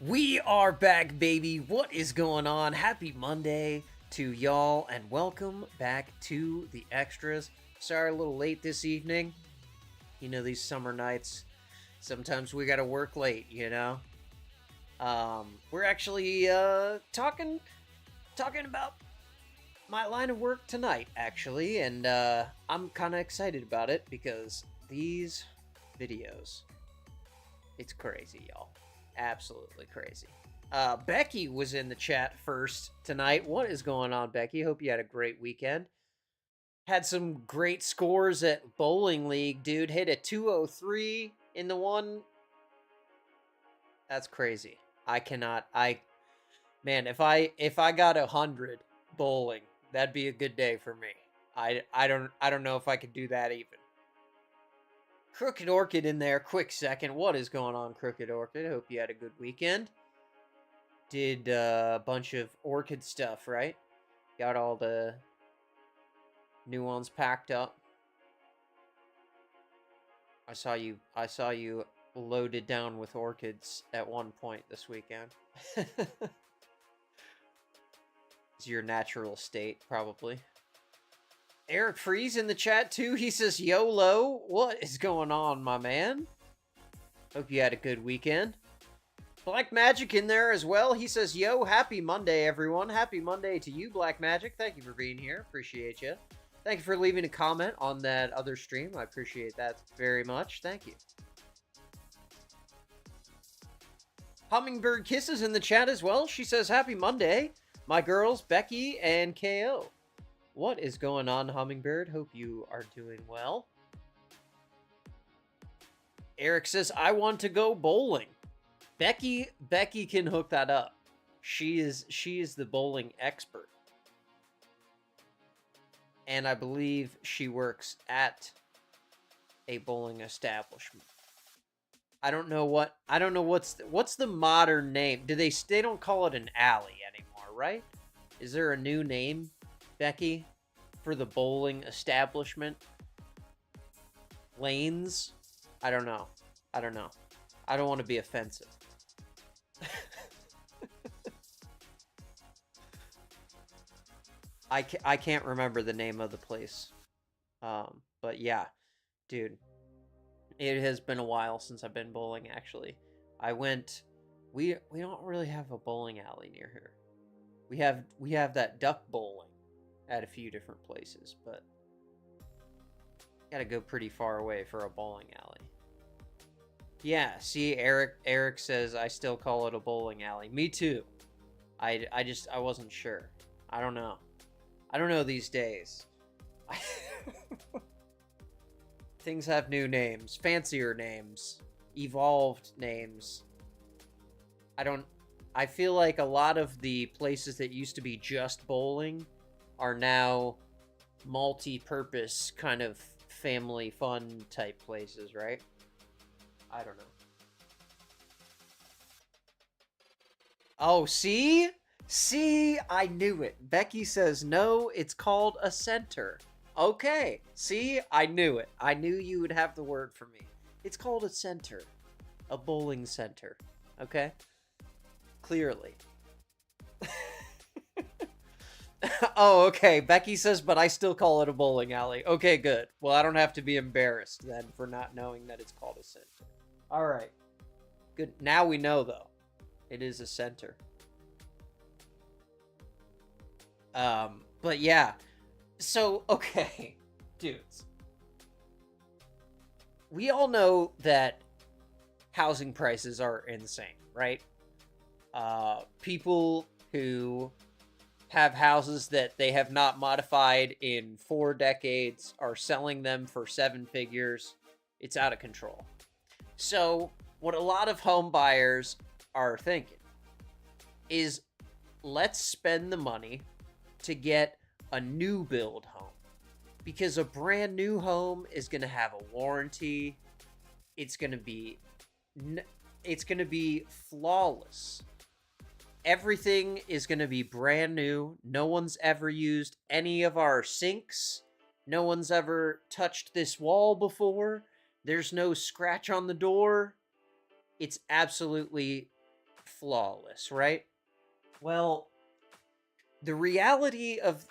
We are back, baby. What is going on? Happy Monday to y'all, and welcome back to the extras. Sorry, a little late this evening. You know, these summer nights, sometimes we gotta work late, you know? We're actually talking about my line of work tonight, actually, and I'm kind of excited about it because these videos, it's crazy, y'all. Absolutely crazy. Becky was in the chat first tonight. What is going on, Becky? Hope you had a great weekend. Had some great scores at Bowling League, dude. Hit a 203 in the one. That's crazy. Man, if I got 100 bowling, that'd be a good day for me. I don't know if I could do that even. Crooked Orchid in there, quick second. What is going on, Crooked Orchid? Hope you had a good weekend. Did a bunch of orchid stuff, right? Got all the new ones packed up. I saw you loaded down with orchids at one point this weekend. It's your natural state, probably. Eric Freeze in the chat too. He says, YOLO. What is going on, my man? Hope you had a good weekend. Black Magic in there as well. He says, yo, happy Monday, everyone. Happy Monday to you, Black Magic. Thank you for being here. Appreciate you. Thank you for leaving a comment on that other stream. I appreciate that very much. Thank you. Hummingbird Kisses in the chat as well. She says, happy Monday, my girls, Becky and KO. What is going on, Hummingbird? Hope you are doing well. Eric says, I want to go bowling. Becky can hook that up. She is the bowling expert. And I believe she works at a bowling establishment. I don't know what's the modern name. They don't call it an alley anymore, right? Is there a new name, Becky, for the bowling establishment? Lanes? I don't know. I don't want to be offensive. I can't remember the name of the place. But yeah, dude, it has been a while since I've been bowling, actually. We don't really have a bowling alley near here. We have that duck bowling at a few different places, but gotta go pretty far away for a bowling alley. Yeah, see, Eric says I still call it a bowling alley. Me too. I wasn't sure. I don't know these days. Things have new names, fancier names, evolved names. I feel like a lot of the places that used to be just bowling are now multi-purpose kind of family fun type places, right? I don't know. Oh, see? See, I knew it. Becky says, no, it's called a center. Okay, see, I knew it. I knew you would have the word for me. It's called a center. A bowling center. Okay? Clearly. Oh, okay. Becky says, but I still call it a bowling alley. Okay, good. Well, I don't have to be embarrassed then for not knowing that it's called a center. All right. Good. Now we know, though. It is a center. But yeah. So, okay. Dudes. We all know that housing prices are insane, right? People who have houses that they have not modified in 4 decades are selling them for 7 figures. It's out of control. So, what a lot of home buyers are thinking is, let's spend the money to get a new build home. Because a brand new home is going to have a warranty. It's going to be flawless. Everything is going to be brand new. No one's ever used any of our sinks. No one's ever touched this wall before. There's no scratch on the door. It's absolutely flawless, right? Well, the reality of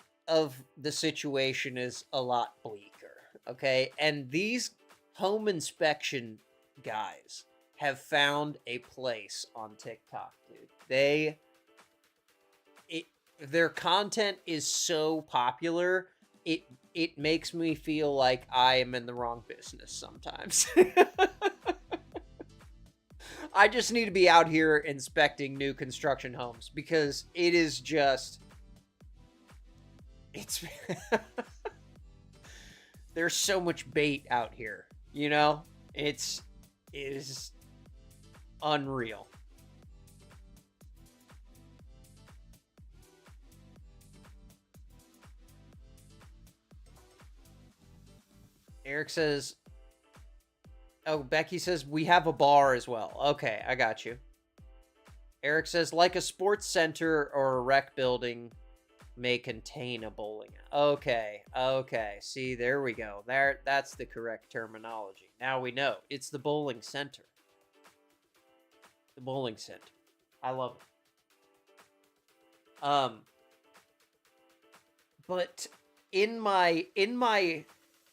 the situation is a lot bleaker, okay? And these home inspection guys have found a place on TikTok, dude. Their content is so popular, it makes me feel like I am in the wrong business sometimes. I just need to be out here inspecting new construction homes because it is just it's there's so much bait out here, you know? It is unreal. Eric says, oh, Becky says, we have a bar as well. Okay, I got you. Eric says, like a sports center or a rec building may contain a bowling. Okay. See, there we go. That's the correct terminology. Now we know. It's the bowling center. The bowling center. I love it. But in my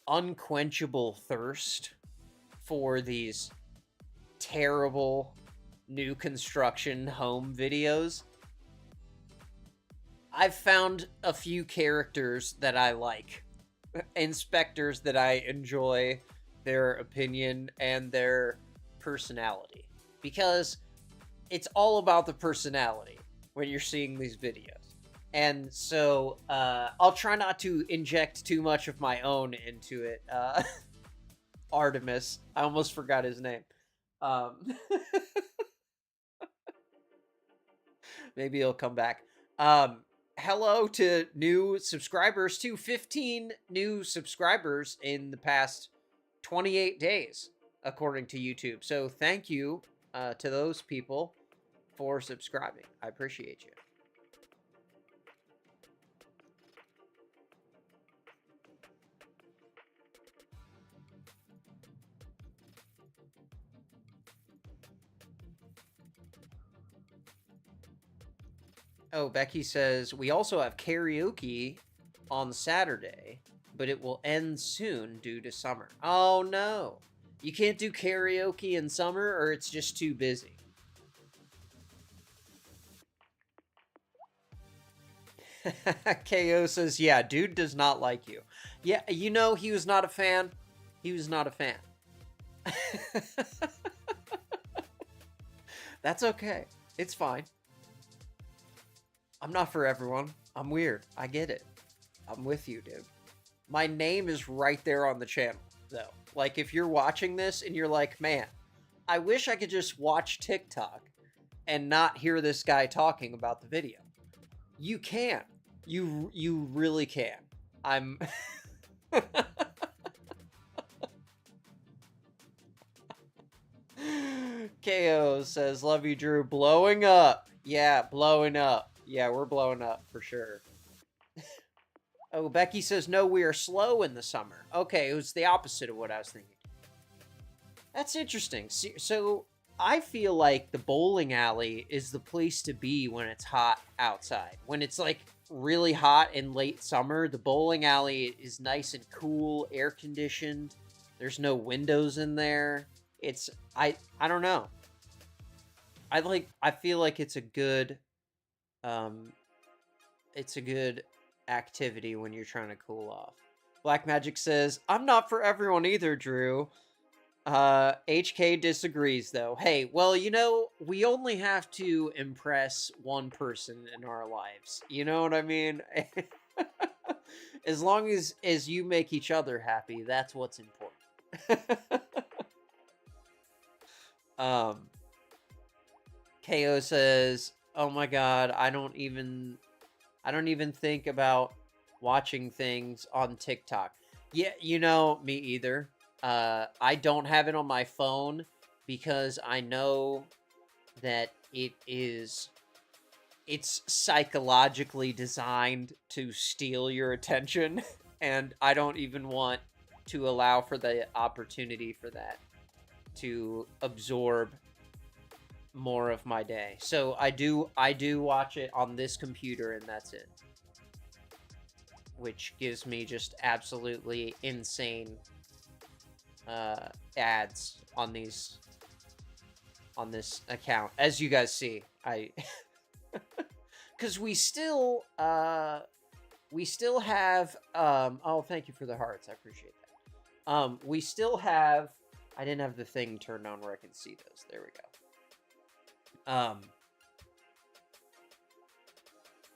unquenchable thirst for these terrible new construction home videos, I've found a few characters that I like. Inspectors that I enjoy their opinion and their personality. Because it's all about the personality when you're seeing these videos. And so I'll try not to inject too much of my own into it. Artemis. I almost forgot his name. Maybe he'll come back. Hello to new subscribers, too. 15 new subscribers in the past 28 days, according to YouTube. So thank you to those people for subscribing. I appreciate you. Oh, Becky says, we also have karaoke on Saturday, but it will end soon due to summer. Oh, no. You can't do karaoke in summer, or it's just too busy? KO says, yeah, dude does not like you. Yeah, you know, he was not a fan. He was not a fan. That's okay. It's fine. I'm not for everyone. I'm weird. I get it. I'm with you, dude. My name is right there on the channel, though. Like, if you're watching this and you're like, man, I wish I could just watch TikTok and not hear this guy talking about the video. You can. You really can. I'm... KO says, love you, Drew. Blowing up. Yeah, blowing up. Yeah, we're blowing up for sure. Oh, Becky says, no, we are slow in the summer. Okay, it was the opposite of what I was thinking. That's interesting. So I feel like the bowling alley is the place to be when it's hot outside. When it's like really hot in late summer, the bowling alley is nice and cool, air conditioned. There's no windows in there. It's I don't know. I feel like it's a good activity when you're trying to cool off. Black Magic says, I'm not for everyone either, Drew. HK disagrees, though. Hey, well, you know, we only have to impress one person in our lives. You know what I mean? As long as you make each other happy, that's what's important. KO says, oh my god, I don't even think about watching things on TikTok. Yeah, you know, me either. I don't have it on my phone because I know that it's psychologically designed to steal your attention, and I don't even want to allow for the opportunity for that to absorb more of my day. So I do watch it on this computer, and that's it. Which gives me just absolutely insane ads on this account, as you guys see. Because we still have oh, thank you for the hearts, I appreciate that. We still have, I didn't have the thing turned on where I can see those. There we go.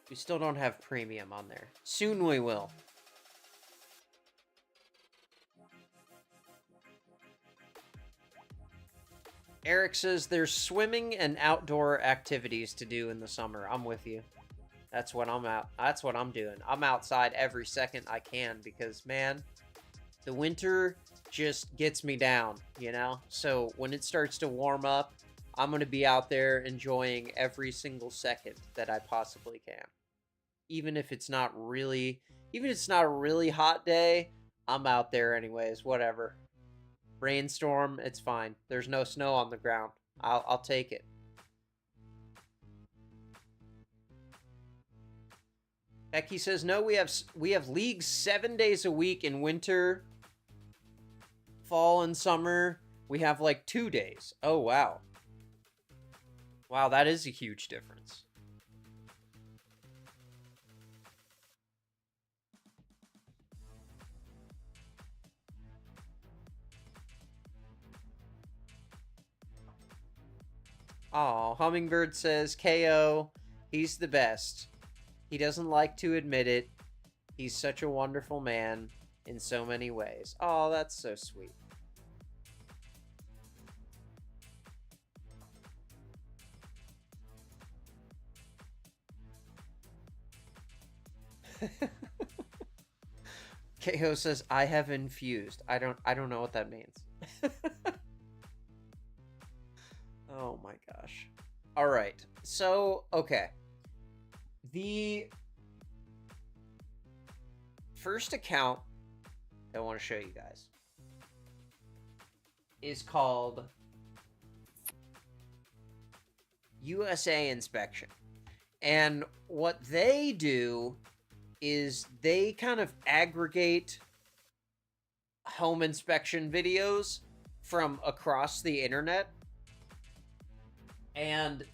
We still don't have premium on there. Soon we will. Eric says there's swimming and outdoor activities to do in the summer. I'm with you. That's what I'm doing. I'm outside every second I can because, man, the winter just gets me down, you know? So when it starts to warm up, I'm going to be out there enjoying every single second that I possibly can. Even if it's not a really hot day, I'm out there anyways, whatever. Rainstorm, it's fine. There's no snow on the ground. I'll take it. Becky says, no, we have leagues 7 days a week in winter, fall, and summer. We have like 2 days. Oh, wow. Wow, that is a huge difference. Aw, Hummingbird says, KO, he's the best. He doesn't like to admit it. He's such a wonderful man in so many ways. Oh, that's so sweet. KO says, I have infused. I don't know what that means. Oh my gosh. All right. So, okay. The first account I want to show you guys is called USA Inspection. And what they do is they kind of aggregate home inspection videos from across the internet. And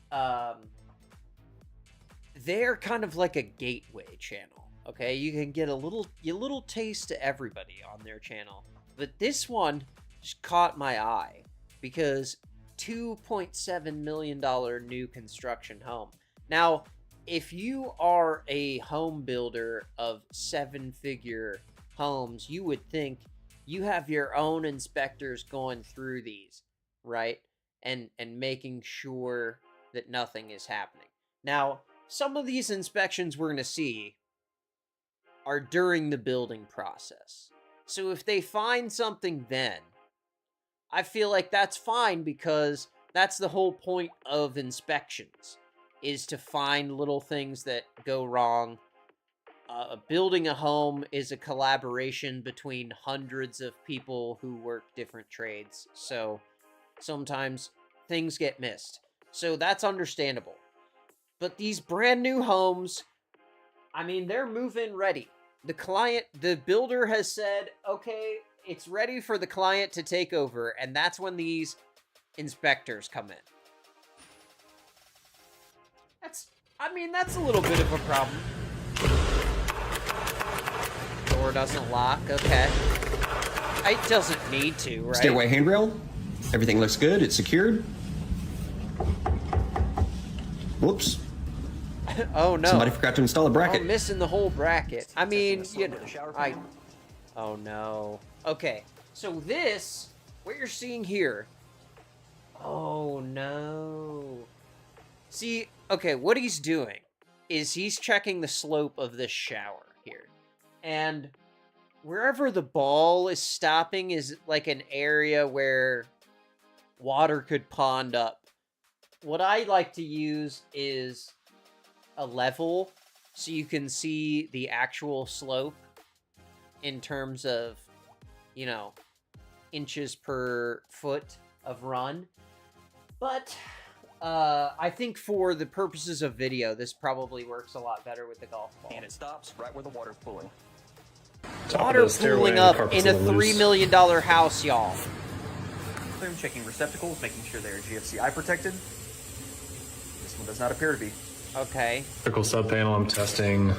they're kind of like a gateway channel. Okay, you can get a little taste to everybody on their channel. But this one just caught my eye because $2.7 million new construction home. Now, if you are a home builder of 7-figure homes, you would think you have your own inspectors going through these, right? And making sure that nothing is happening. Now, some of these inspections we're going to see are during the building process. So if they find something then, I feel like that's fine because that's the whole point of inspections, is to find little things that go wrong. Building a home is a collaboration between hundreds of people who work different trades. So sometimes things get missed. So that's understandable. But these brand new homes, I mean, they're move-in ready. The builder has said, okay, it's ready for the client to take over, and that's when these inspectors come in. That's a little bit of a problem. Door doesn't lock, okay. It doesn't need to, right? Stairway handrail. Everything looks good. It's secured. Whoops. Oh no. Somebody forgot to install a bracket. I'm missing the whole bracket. I mean, you know, oh no. Okay, so what you're seeing here. Oh no. See, okay, what he's doing is he's checking the slope of this shower here. And wherever the ball is stopping is like an area where water could pond up. What I like to use is a level so you can see the actual slope in terms of, you know, inches per foot of run. But I think for the purposes of video, this probably works a lot better with the golf ball. And it stops right where the water's pooling. Water pooling up in a $3 million house, y'all. Checking receptacles, making sure they're GFCI protected. This one does not appear to be. Okay. Electrical sub panel, I'm testing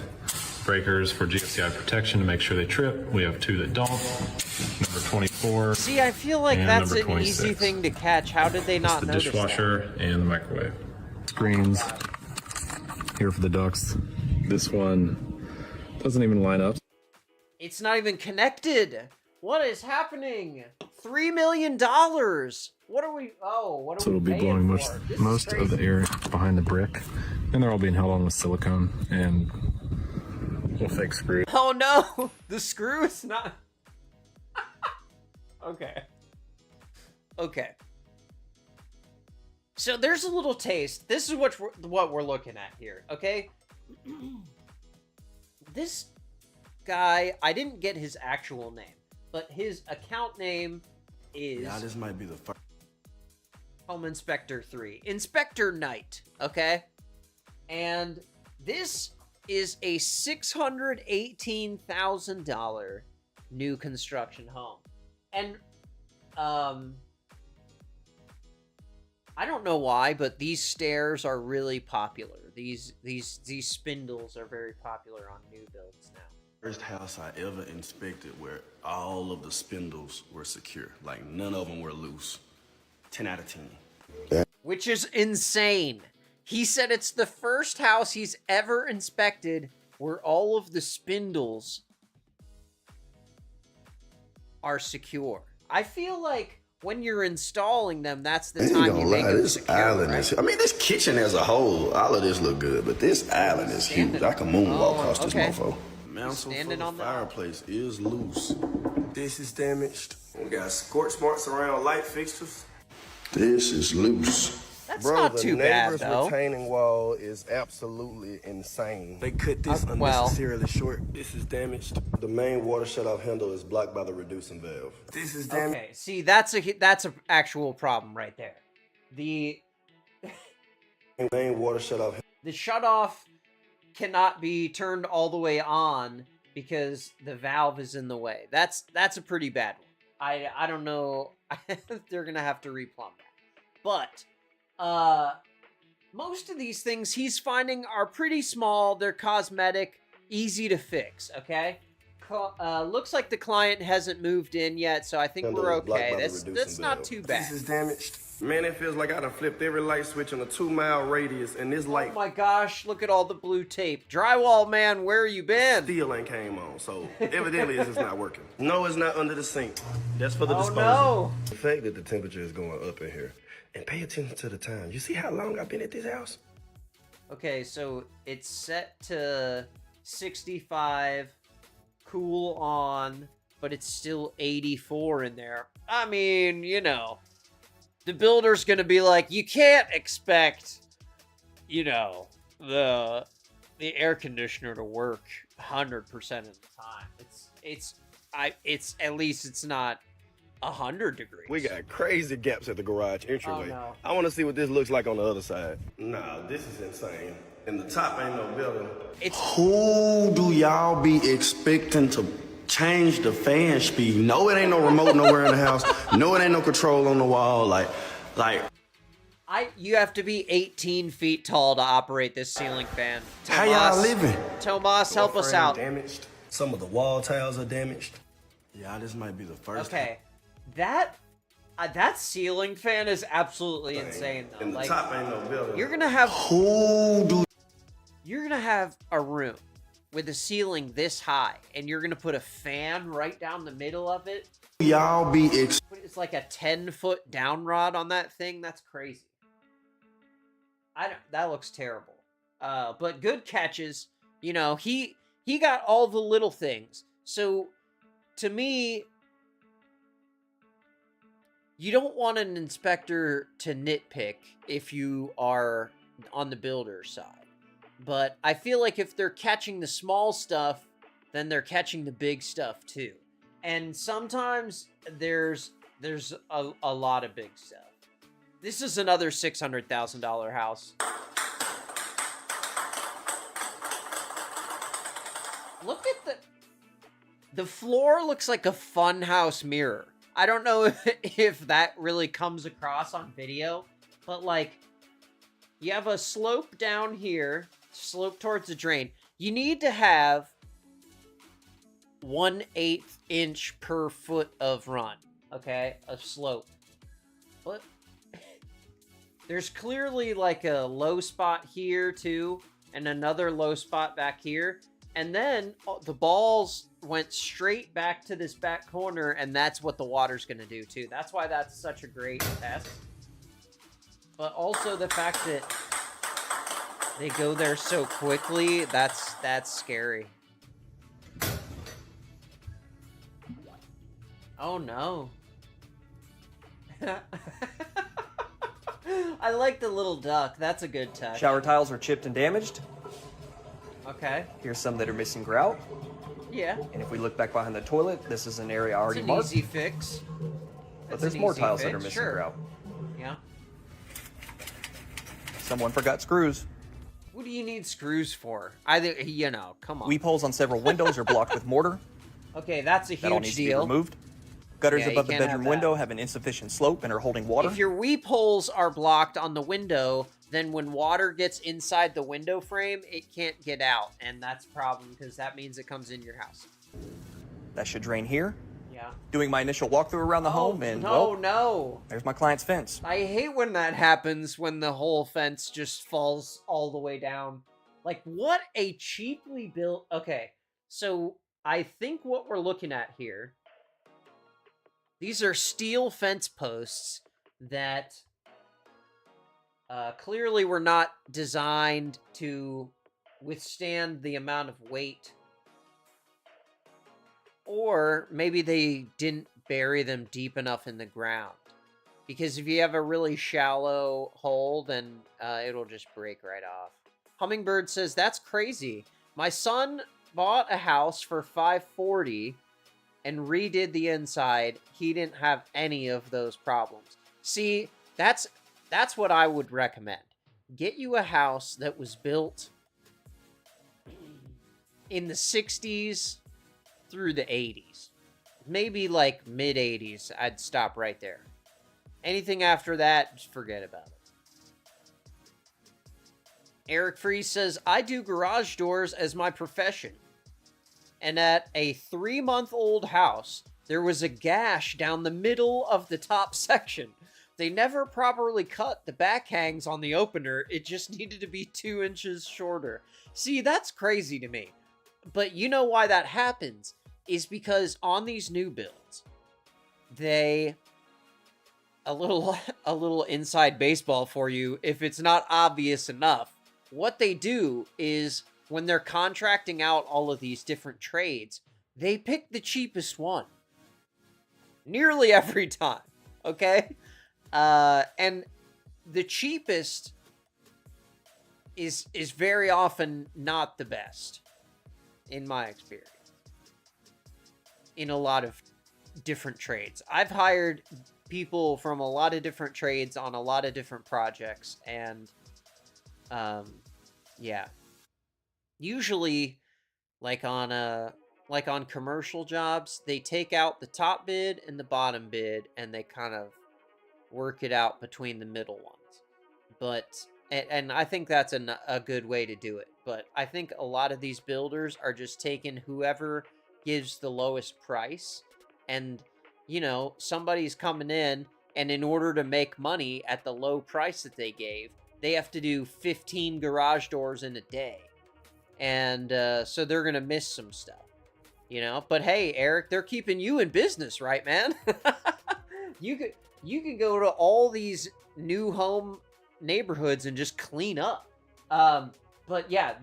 breakers for GFCI protection to make sure they trip. We have 2 that don't. Number 24. See, I feel like and that's number an easy 26. thing to catch. How did they not The notice dishwasher and the microwave. Screens here for the ducts. This one doesn't even line up. It's not even connected. What is happening? $3 million. What are we? Oh, what are So we it'll be paying blowing for? This is most of the crazy. air behind the brick, and they're all being held on with silicone and little fake screws. Oh no, the screw is not. Okay. Okay. So there's a little taste. This is what we're looking at here. Okay. This guy, I didn't get his actual name, but his account name is Yeah, this might be the first. Home Inspector 3. Inspector Knight, okay? And this is a $618,000 new construction home. And, I don't know why, but these stairs are really popular. These spindles are very popular on new builds now. First house I ever inspected where all of the spindles were secure. Like, none of them were loose. 10 out of 10. Which is insane. He said it's the first house he's ever inspected where all of the spindles are secure. I feel like when you're installing them, that's the I ain't time gonna you make lie, them this secure, island right? is. I mean, this kitchen as a whole, all of this look good, but this island is huge. I can moonwalk across this okay. mofo. Mantle for Standing the on the- fireplace is loose. This is damaged. We got scorch marks around light fixtures. This is loose. That's Bro, not the too bad, neighbor's though. retaining wall is absolutely insane. They cut this well- unnecessarily short. This is damaged. The main water shutoff handle is blocked by the reducing valve. This is damaged. Okay, see, that's a actual problem right there. The Main water shutoff. the shutoff cannot be turned all the way on because the valve is in the way. That's a pretty bad one. I don't know. They're gonna have to replumb that. But most of these things he's finding are pretty small. They're cosmetic, easy to fix. Okay. Looks like the client hasn't moved in yet, so I think Handle we're is blocked okay. by the That's reducing not valve. too This bad. is damaged. Man, it feels like I done flipped every light switch in a 2-mile radius, and this light Oh my gosh, look at all the blue tape. Drywall man, where you been? still ain't came on. So evidently it's just not working. No, it's not under the sink. That's for the Oh disposal. no. The fact that the temperature is going up in here. And pay attention to the time. You see how long I've been at this house? Okay, so it's set to 65, cool on, but it's still 84 in there. I mean, you know, the builder's gonna be like, you can't expect, you know, the air conditioner to work 100% of the time. It's at least it's not 100 degrees. We got crazy gaps at the garage entryway. Oh, no. I want to see what this looks like on the other side. Nah, this is insane. And the top ain't no building. It's Who do y'all be expecting to change the fan speed? No, it ain't no remote nowhere in the house. No, it ain't no control on the wall. Like, you have to be 18 feet tall to operate this ceiling fan. how y'all Tomas, living? Tomas, help us Frame out. Damaged. Some of the wall tiles are damaged. Yeah, this might be the first. Okay, that ceiling fan is absolutely insane though. And the Like, top ain't no building. you're gonna have Who do a room with a ceiling this high, and you're gonna put a fan right down the middle of it. y'all be It's like a 10-foot down rod on that thing. That's crazy. That looks terrible. But good catches. You know, he got all the little things. So to me, you don't want an inspector to nitpick if you are on the builder side. But I feel like if they're catching the small stuff, then they're catching the big stuff too. And sometimes there's a lot of big stuff. This is another $600,000 house. Look at the floor looks like a funhouse mirror. I don't know if that really comes across on video, but like, you have a slope down here, slope towards the drain. You need to have 1/8 inch per foot of run, okay, of slope. But there's clearly like a low spot here too, and another low spot back here. And then the balls went straight back to this back corner, and that's what the water's going to do too. That's why that's such a great test. But also the fact that they go there so quickly, that's scary. Oh no. I like the little duck. That's a good touch. Shower tiles are chipped and damaged. Okay. Here's some that are missing grout. Yeah. And if we look back behind the toilet, this is an area already It's an marked. easy fix. But That's there's an more easy tiles that fix, are missing sure. grout. Yeah. Someone forgot screws. What do you need screws for? You know, come on. Weep holes on several windows are blocked with mortar. Okay, that's a That all huge needs to be deal. removed. Gutters Yeah, you above the can't have bedroom that. window have an insufficient slope and are holding water. If your weep holes are blocked on the window, then when water gets inside the window frame, it can't get out. And that's a problem because that means it comes in your house. That should drain here. Yeah. Doing my initial walkthrough around the home, and no, well, no. there's my client's fence. I hate when that happens, when the whole fence just falls all the way down. Like, what a cheaply built... Okay, so I think what we're looking at here... These are steel fence posts that clearly were not designed to withstand the amount of weight. Or maybe they didn't bury them deep enough in the ground. Because if you have a really shallow hole, then it'll just break right off. Hummingbird says, that's crazy. My son bought a house for $540 and redid the inside. He didn't have any of those problems. See, that's what I would recommend. Get you a house that was built in the 60s through the 80s. Maybe like mid-80s, I'd stop right there. Anything after that, just forget about it. Eric Freeze says, I do garage doors as my profession. And at a 3-month-old house, there was a gash down the middle of the top section. They never properly cut the back hangs on the opener. It just needed to be 2 inches shorter. See, that's crazy to me. But you know why that happens? Is because on these new builds, a little inside baseball for you, if it's not obvious enough, what they do is when they're contracting out all of these different trades, they pick the cheapest one. Nearly every time, okay? And the cheapest is very often not the best, in my experience. In a lot of different trades. I've hired people from a lot of different trades on a lot of different projects, and yeah. Usually, like on commercial jobs, they take out the top bid and the bottom bid, and they kind of work it out between the middle ones. But and I think that's a good way to do it. But I think a lot of these builders are just taking whoever gives the lowest price, and you know, somebody's coming in, and in order to make money at the low price that they gave, they have to do 15 garage doors in a day. And so they're going to miss some stuff, you know? But hey, Eric, they're keeping you in business, right, man? You can go to all these new home neighborhoods and just clean up. But yeah,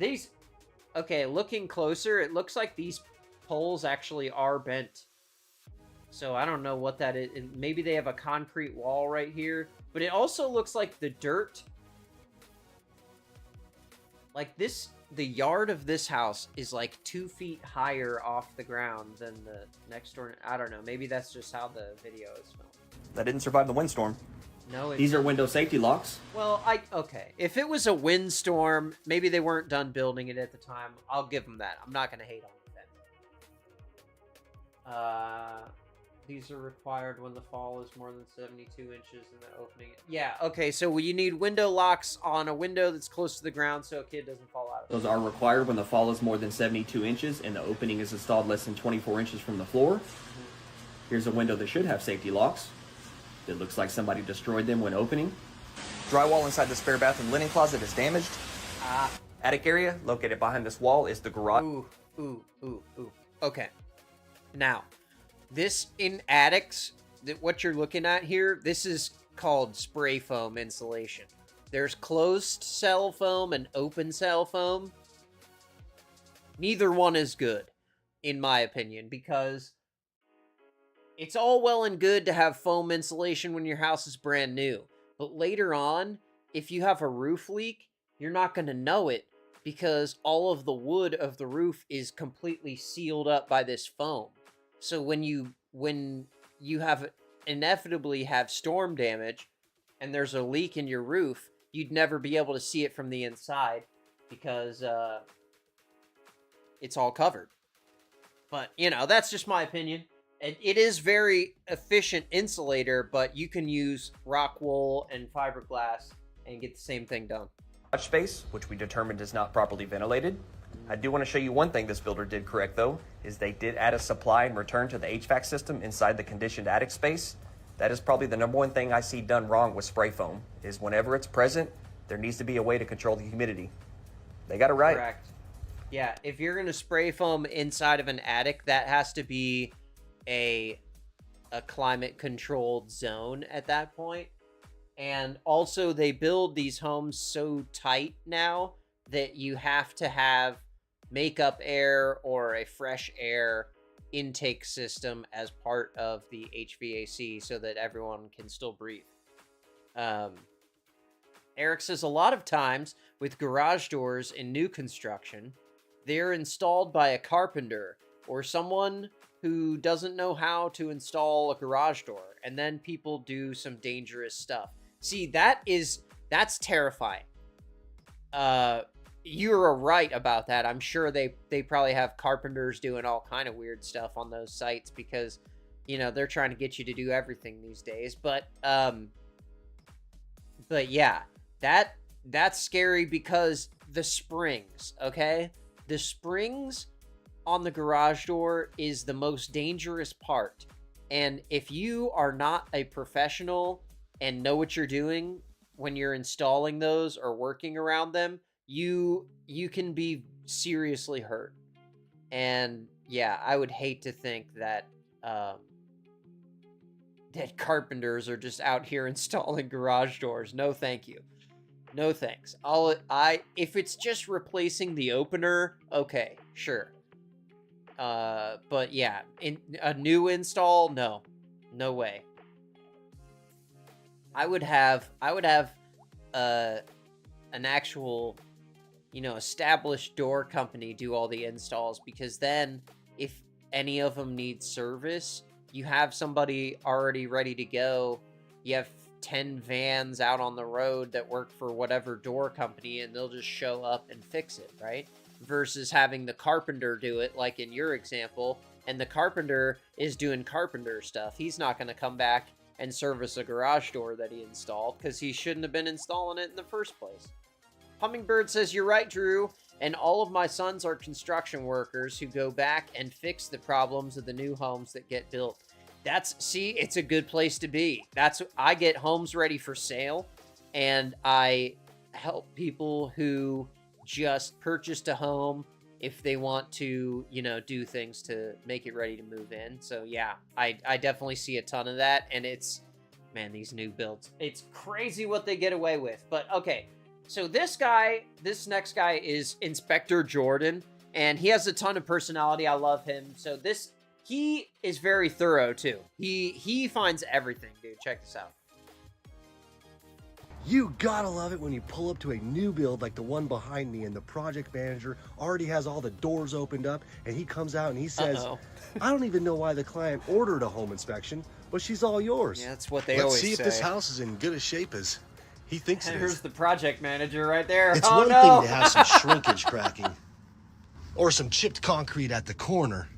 okay, looking closer, it looks like these poles actually are bent. So I don't know what that is. Maybe they have a concrete wall right here. But it also looks like the dirt, like this, the yard of this house is like 2 feet higher off the ground than the next door. I don't know. Maybe that's just how the video is filmed. That didn't survive the windstorm. No, it's... These are window safety locks. Well, okay. If it was a windstorm, maybe they weren't done building it at the time. I'll give them that. I'm not going to hate on that. These are required when the fall is more than 72 inches in the opening. Yeah, okay, so you need window locks on a window that's close to the ground so a kid doesn't fall out of it. Those are required when the fall is more than 72 inches and the opening is installed less than 24 inches from the floor. Here's a window that should have safety locks. It looks like somebody destroyed them when opening. Drywall inside the spare bathroom linen closet is damaged. Attic area located behind this wall is the garage. Ooh. Okay. Now, this in attics, what you're looking at here, this is called spray foam insulation. There's closed cell foam and open cell foam. Neither one is good, in my opinion, because it's all well and good to have foam insulation when your house is brand new. But later on, if you have a roof leak, you're not going to know it because all of the wood of the roof is completely sealed up by this foam. So when you have inevitably have storm damage and there's a leak in your roof, you'd never be able to see it from the inside because it's all covered. But, you know, that's just my opinion. It is very efficient insulator, but you can use rock wool and fiberglass and get the same thing done. Space, which we determined is not properly ventilated. I do want to show you one thing this builder did correct, though, is they did add a supply and return to the HVAC system inside the conditioned attic space. That is probably the number one thing I see done wrong with spray foam, is whenever it's present, there needs to be a way to control the humidity. They got it right. Correct. Yeah, if you're going to spray foam inside of an attic, that has to be a climate-controlled zone at that point. And also, they build these homes so tight now that you have to have makeup air or a fresh air intake system as part of the HVAC so that everyone can still breathe. Eric says a lot of times with garage doors in new construction, they're installed by a carpenter or someone who doesn't know how to install a garage door, and then people do some dangerous stuff. See, that's terrifying. You're right about that. I'm sure they probably have carpenters doing all kind of weird stuff on those sites because, you know, they're trying to get you to do everything these days. But yeah, that's scary because the springs, okay? The springs on the garage door is the most dangerous part. And if you are not a professional and know what you're doing when you're installing those or working around them, you can be seriously hurt. And yeah, I would hate to think that that carpenters are just out here installing garage doors. No, thank you. No thanks. If it's just replacing the opener, okay, sure. But yeah, in a new install, no way. I would have an actual, you know, established door company do all the installs, because then if any of them need service, you have somebody already ready to go. You have 10 vans out on the road that work for whatever door company, and they'll just show up and fix it, right? Versus having the carpenter do it, like in your example, and the carpenter is doing carpenter stuff. He's not going to come back and service a garage door that he installed because he shouldn't have been installing it in the first place. Hummingbird says, you're right, Drew, and all of my sons are construction workers who go back and fix the problems of the new homes that get built. It's a good place to be. I get homes ready for sale, and I help people who just purchased a home if they want to, you know, do things to make it ready to move in. So yeah, I definitely see a ton of that, and these new builds, it's crazy what they get away with. But okay, so this next guy is Inspector Jordan, and he has a ton of personality. I love him. So he is very thorough too. He finds everything, dude. Check this out. You gotta love it when you pull up to a new build like the one behind me and the project manager already has all the doors opened up and he comes out and he says, I don't even know why the client ordered a home inspection, but she's all yours. Yeah, that's what they Let's always see say. if this house is in good a shape as he thinks it Here's is. the project manager right there. It's oh one no! thing to have some shrinkage cracking, or some chipped concrete at the corner,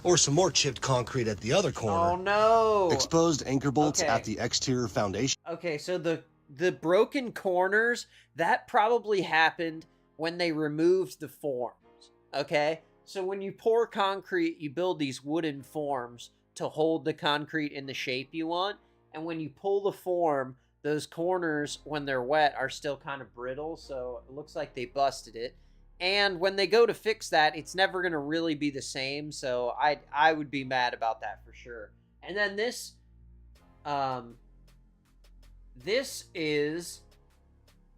or some more chipped concrete at the other corner. Oh no! Exposed anchor bolts Okay. at the exterior foundation. Okay, so the broken corners, that probably happened when they removed the forms. Okay? So when you pour concrete, you build these wooden forms to hold the concrete in the shape you want. And when you pull the form, those corners, when they're wet, are still kind of brittle. So it looks like they busted it. And when they go to fix that, it's never going to really be the same. So I would be mad about that for sure. And then this is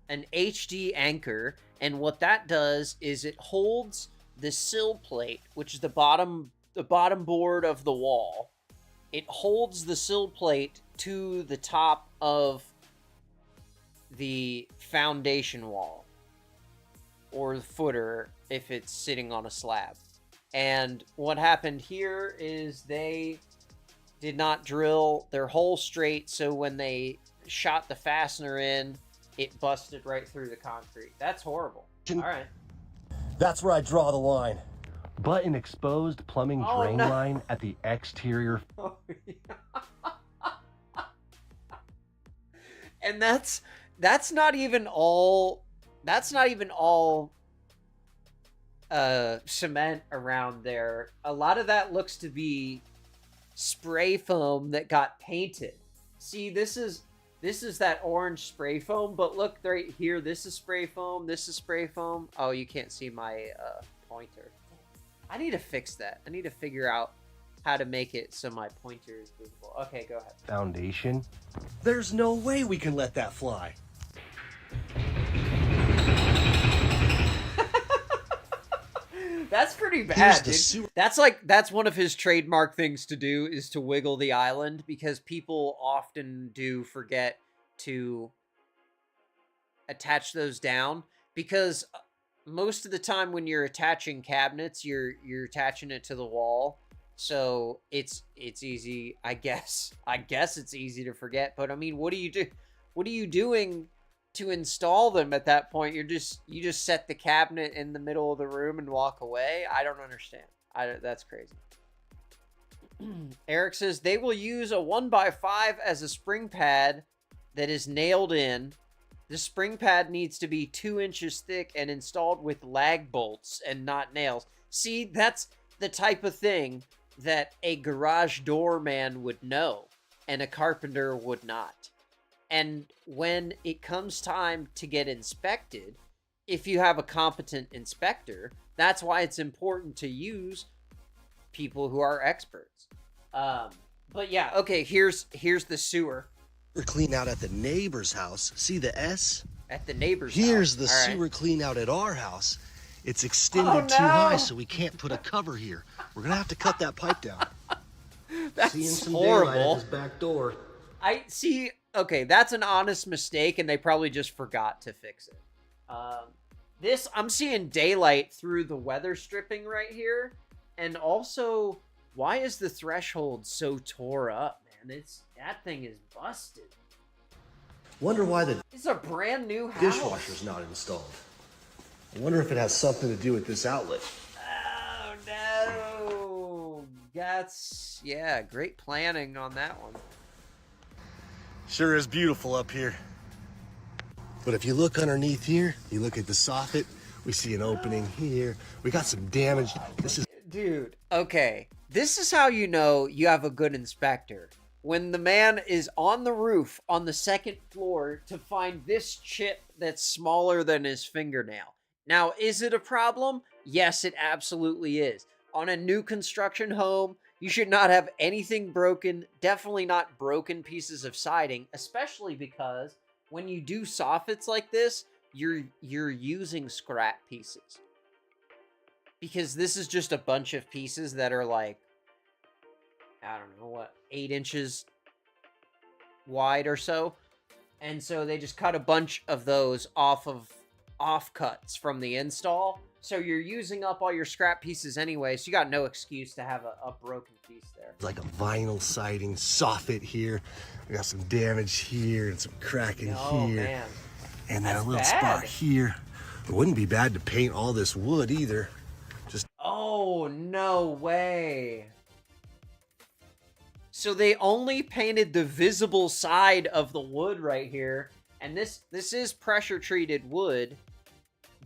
an HD anchor, and what that does is it holds the sill plate, which is the bottom board of the wall. It holds the sill plate to the top of the foundation wall, or the footer if it's sitting on a slab. And what happened here is they did not drill their hole straight, so when they shot the fastener in, it busted right through the concrete. That's horrible. All right. That's where I draw the line. But an exposed plumbing drain no. line at the exterior. Oh, yeah. And that's not even all. That's not even all cement around there. A lot of that looks to be spray foam that got painted. See, this is that orange spray foam, but look right here, this is spray foam, this is spray foam. Oh, you can't see my pointer. I need to fix that. I need to figure out how to make it so my pointer is visible. Okay, go ahead. Foundation. There's no way we can let that fly. That's pretty bad, Here's the dude. sewer. That's one of his trademark things to do, is to wiggle the island, because people often do forget to attach those down, because most of the time when you're attaching cabinets, you're attaching it to the wall. So it's easy, I guess it's easy to forget, but I mean, what are you doing to install them at that point? You just set the cabinet in the middle of the room and walk away? I don't understand. That's crazy. Eric says they will use a 1x5 as a spring pad that is nailed in. The spring pad needs to be 2 inches thick and installed with lag bolts and not nails. See, that's the type of thing that a garage door man would know and a carpenter would not. And when it comes time to get inspected, if you have a competent inspector, that's why it's important to use people who are experts. But yeah, okay, here's the sewer. We're clean out at the neighbor's house. See the S? At the neighbor's Here's house. the All right. sewer clean out at our house. It's extended Oh, too high, no. so we can't put a cover here. We're gonna have to cut that pipe down. That's Seeing some horrible. daylight at this back door. I see. Okay, that's an honest mistake, and they probably just forgot to fix it. This, I'm seeing daylight through the weather stripping right here, and also, why is the threshold so tore up, man? That thing is busted. Wonder why the It's a brand new house. dishwasher's not installed. I wonder if it has something to do with this outlet. Oh no! Yeah, great planning on that one. Sure is beautiful up here. But if you look underneath here, you look at the soffit, we see an opening here. We got some damage. This is Dude, okay. This is how you know you have a good inspector. When the man is on the roof on the second floor to find this chip that's smaller than his fingernail. Now, is it a problem? Yes, it absolutely is. On a new construction home, you should not have anything broken, definitely not broken pieces of siding, especially because when you do soffits like this, you're using scrap pieces. Because this is just a bunch of pieces that are like, I don't know, what, 8 inches wide or so. And so they just cut a bunch of those off of offcuts from the install. So you're using up all your scrap pieces anyway, so you got no excuse to have a broken piece there. It's like a vinyl siding soffit here. We got some damage here and some cracking here. Man. And then That's a little bad. spot here. It wouldn't be bad to paint all this wood either. Oh, no way. So they only painted the visible side of the wood right here. And this is pressure treated wood.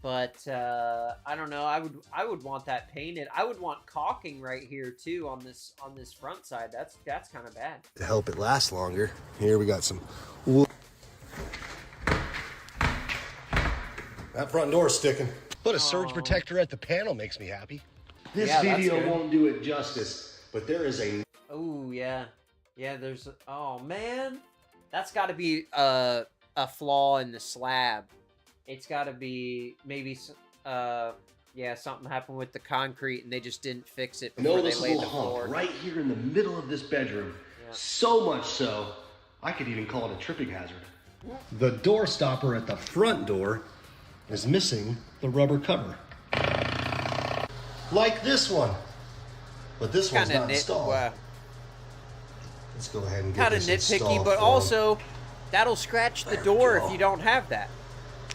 But I don't know. I would want that painted. I would want caulking right here too on this front side. That's kind of bad. To help it last longer, here we got some wood. That front door's sticking. Put a surge protector at the panel makes me happy. This Yeah, that's video good. won't do it justice, but there is a... Oh, yeah. Yeah, there's... Oh, man. That's got to be a flaw in the slab. It's got to be maybe... yeah, something happened with the concrete and they just didn't fix it before they laid the floor. Right here in the middle of this bedroom. Yeah. So much so, I could even call it a tripping hazard. The door stopper at the front door is missing the rubber cover. Like this one. But this one's not installed. Let's go ahead and get Kind of this nitpicky, installed but for also that'll scratch the door if you don't have that.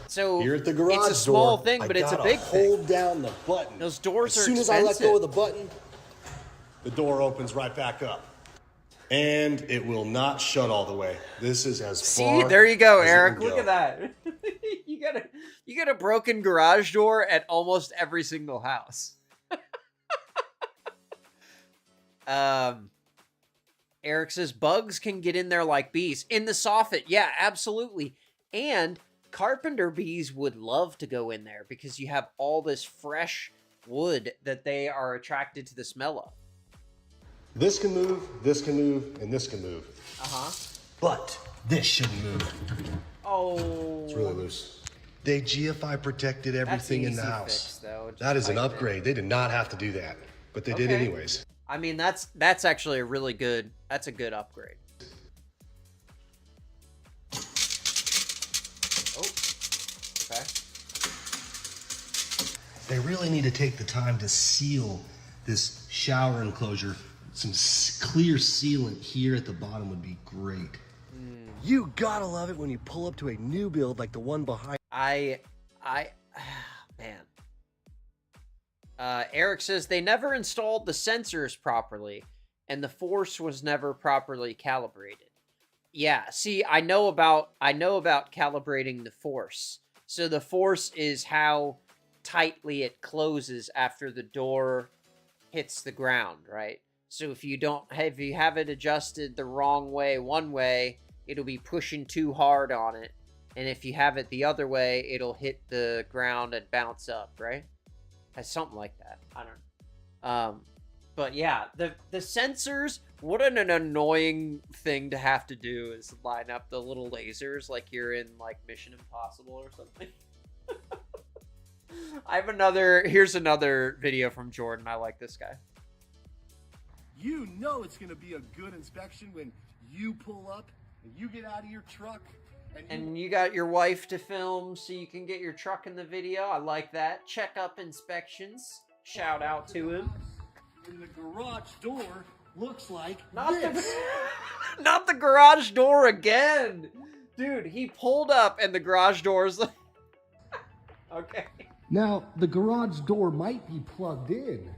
So here at the garage it's a small door, thing, but it's a big hold thing. down the button. Those doors are As soon as expensive. I let go of the button, the door opens right back up. And it will not shut all the way. This is as far. See, there you go, as it Eric. will Look go. at that. you got a broken garage door at almost every single house. Eric says bugs can get in there like bees in the soffit. Yeah, absolutely. And carpenter bees would love to go in there because you have all this fresh wood that they are attracted to the smell of. This can move, and this can move. But this shouldn't move. Oh, It's really loose. They GFI protected everything in the easy house. fix, though. Just That is an tighten it. upgrade. They did not have to do that, but they did Okay. anyways. I mean, that's actually a really good. That's a good upgrade. Oh, okay. They really need to take the time to seal this shower enclosure. Some clear sealant here at the bottom would be great. You gotta love it when you pull up to a new build like the one behind. Man. Eric says they never installed the sensors properly, and the force was never properly calibrated. Yeah, see, I know about calibrating the force. So the force is how tightly it closes after the door hits the ground, right? So if you have it adjusted the wrong way, one way, it'll be pushing too hard on it. And if you have it the other way, it'll hit the ground and bounce up, right? Something like that. I don't know. But yeah, the sensors, what an annoying thing to have to do is line up the little lasers like you're in like Mission Impossible or something. Here's another video from Jordan. I like this guy. You know it's gonna be a good inspection when you pull up and you get out of your truck And you got your wife to film so you can get your truck in the video. I like that. Check-up inspections. Shout out to him. and the garage door looks like Not this. not the garage door again. Dude, he pulled up and the garage door's like... Okay. Now, the garage door might be plugged in,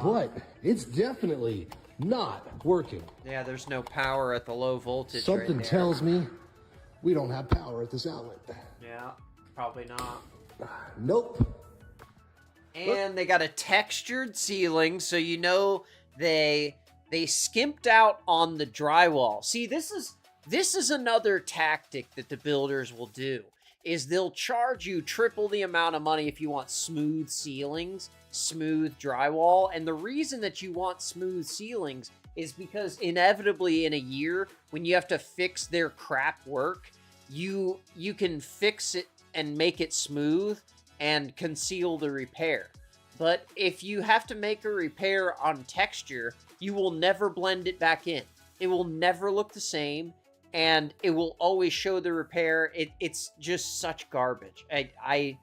but it's definitely not working. Yeah, there's no power at the low voltage Something right there. tells me we don't have power at this outlet. Yeah, probably not. Nope. And they got a textured ceiling, so you know they skimped out on the drywall. See, this is another tactic that the builders will do, is they'll charge you triple the amount of money if you want smooth ceilings, smooth drywall. And the reason that you want smooth ceilings is because inevitably in a year, when you have to fix their crap work, you can fix it and make it smooth and conceal the repair. But if you have to make a repair on texture, you will never blend it back in. It will never look the same. and it will always show the repair. It's just such garbage. I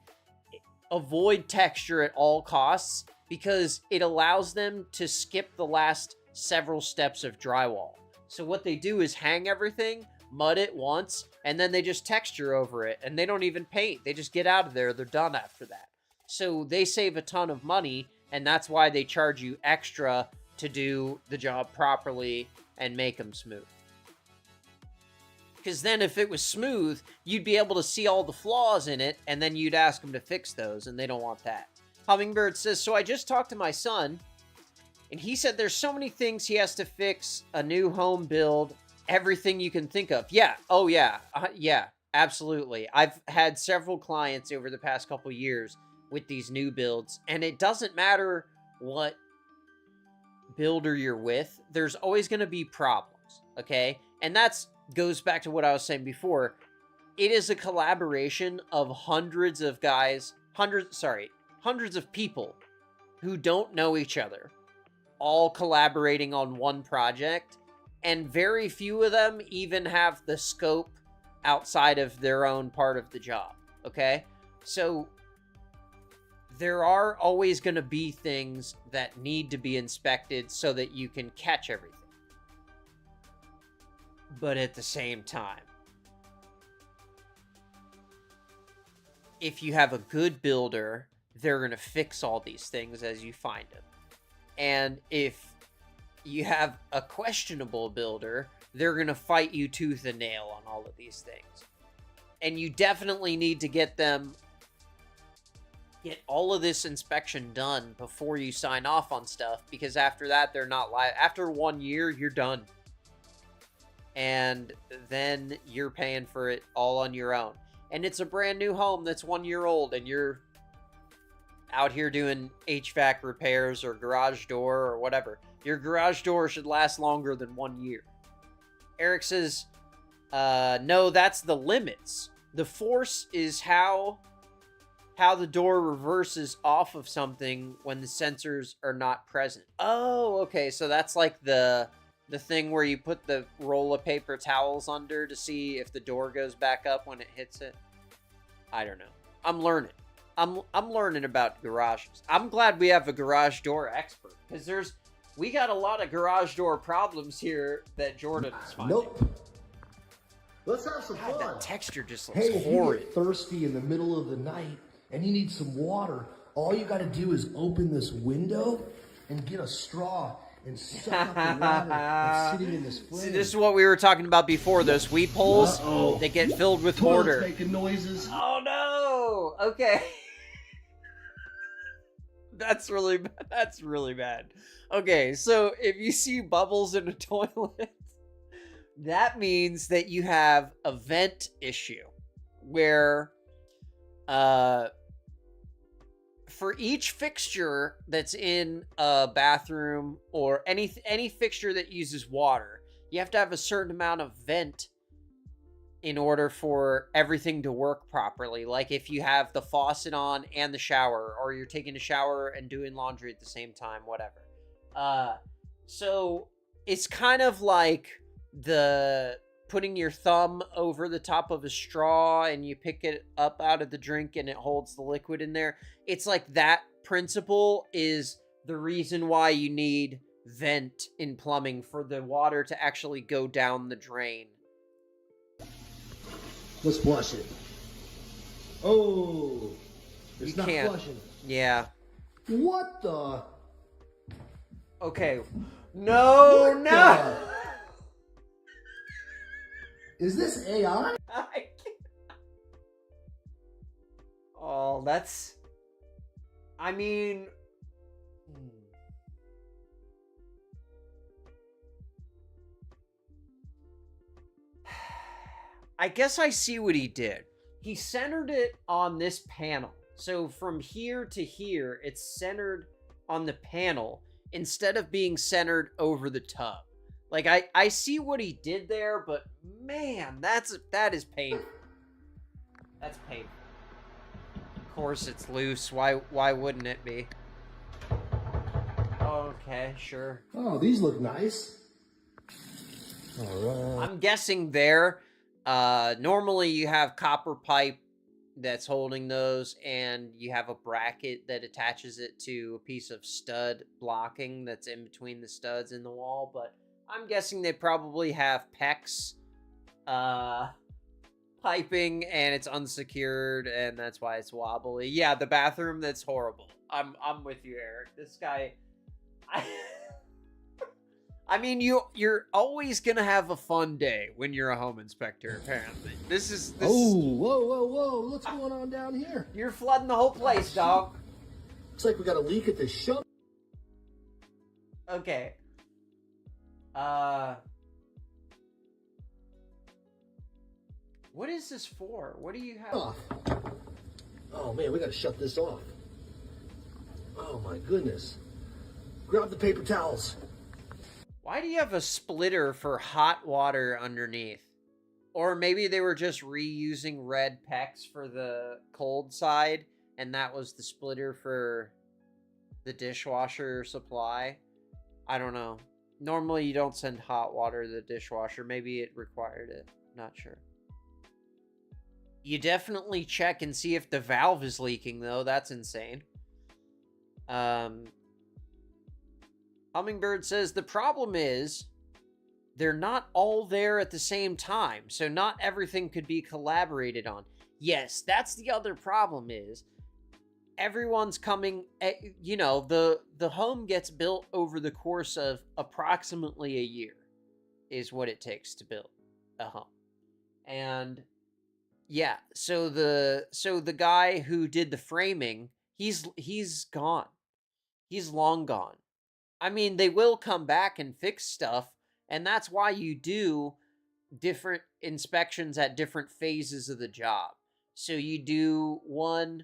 avoid texture at all costs because it allows them to skip the last several steps of drywall. So what they do is hang everything, mud it once, and then they just texture over it, and they don't even paint. They just get out of there. They're done after that. So they save a ton of money, and that's why they charge you extra to do the job properly and make them smooth. Because then if it was smooth, you'd be able to see all the flaws in it, and then you'd ask them to fix those, and they don't want that. Hummingbird says, so I just talked to my son, and he said there's so many things he has to fix, a new home build, everything you can think of. Yeah, oh yeah, yeah, absolutely. I've had several clients over the past couple years with these new builds, and it doesn't matter what builder you're with, there's always going to be problems, okay? And that's goes back to what I was saying before. It is a collaboration of hundreds of people who don't know each other, all collaborating on one project, and very few of them even have the scope outside of their own part of the job, okay? So there are always going to be things that need to be inspected so that you can catch everything. But at the same time, if you have a good builder, they're going to fix all these things as you find them. And if you have a questionable builder, they're going to fight you tooth and nail on all of these things. And you definitely need to get all of this inspection done before you sign off on stuff, because after that, they're not live. After 1 year, you're done. And then you're paying for it all on your own. And it's a brand new home that's 1 year old, and you're out here doing HVAC repairs or garage door or whatever. Your garage door should last longer than 1 year. Eric says, no, that's the limits. The force is how the door reverses off of something when the sensors are not present. Oh, okay. So that's like the thing where you put the roll of paper towels under to see if the door goes back up when it hits it. I don't know. I'm learning. I'm learning about garages. I'm glad we have a garage door expert, because we got a lot of garage door problems here that Jordan is finding. Nope. Let's have some fun. That texture just looks Hey, if you horrid. get thirsty in the middle of the night and you need some water, all you got to do is open this window and get a straw and suck up the water that's sitting in this flame. See, this is what we were talking about before. Those sweep holes, they get filled with Toilet's mortar. making noises. Oh no! Okay. That's really bad. Okay, so if you see bubbles in a toilet, that means that you have a vent issue where for each fixture that's in a bathroom or any fixture that uses water, you have to have a certain amount of vent in order for everything to work properly. Like if you have the faucet on and the shower, or you're taking a shower and doing laundry at the same time, whatever. So it's kind of like the putting your thumb over the top of a straw and you pick it up out of the drink and it holds the liquid in there. It's like that principle is the reason why you need vent in plumbing, for the water to actually go down the drain. Let's flush it. Oh, it's You not can't. flushing. Yeah. What the? Okay. No, What no. Is this AI? I can't. Oh, that's... I mean... I guess I see what he did. He centered it on this panel. So from here to here, it's centered on the panel instead of being centered over the tub. Like, I see what he did there, but man, that is painful. That's painful. Of course it's loose. Why wouldn't it be? Okay, sure. Oh, these look nice. All right. I'm guessing there, normally you have copper pipe that's holding those, and you have a bracket that attaches it to a piece of stud blocking that's in between the studs in the wall, but I'm guessing they probably have PEX piping, and it's unsecured, and that's why it's wobbly. Yeah, the bathroom, that's horrible. I'm with you, Eric. This guy, I mean, you're always gonna have a fun day when you're a home inspector. Apparently, this. Oh, whoa! What's going on down here? You're flooding the whole place, dog. Looks like we got a leak at the shop. Okay. What is this for? What do you have? Oh man, we gotta shut this off. Oh my goodness. Grab the paper towels. Why do you have a splitter for hot water underneath? Or maybe they were just reusing red PEX for the cold side, and that was the splitter for the dishwasher supply. I don't know. Normally you don't send hot water to the dishwasher. Maybe it required it. Not sure. You definitely check and see if the valve is leaking, though. That's insane. Hummingbird says the problem is they're not all there at the same time, so not everything could be collaborated on. Yes, that's the other problem is everyone's coming, you know, the home gets built over the course of approximately a year is what it takes to build a home. And yeah, so the guy who did the framing, he's gone. He's long gone. I mean, they will come back and fix stuff, and that's why you do different inspections at different phases of the job. So you do one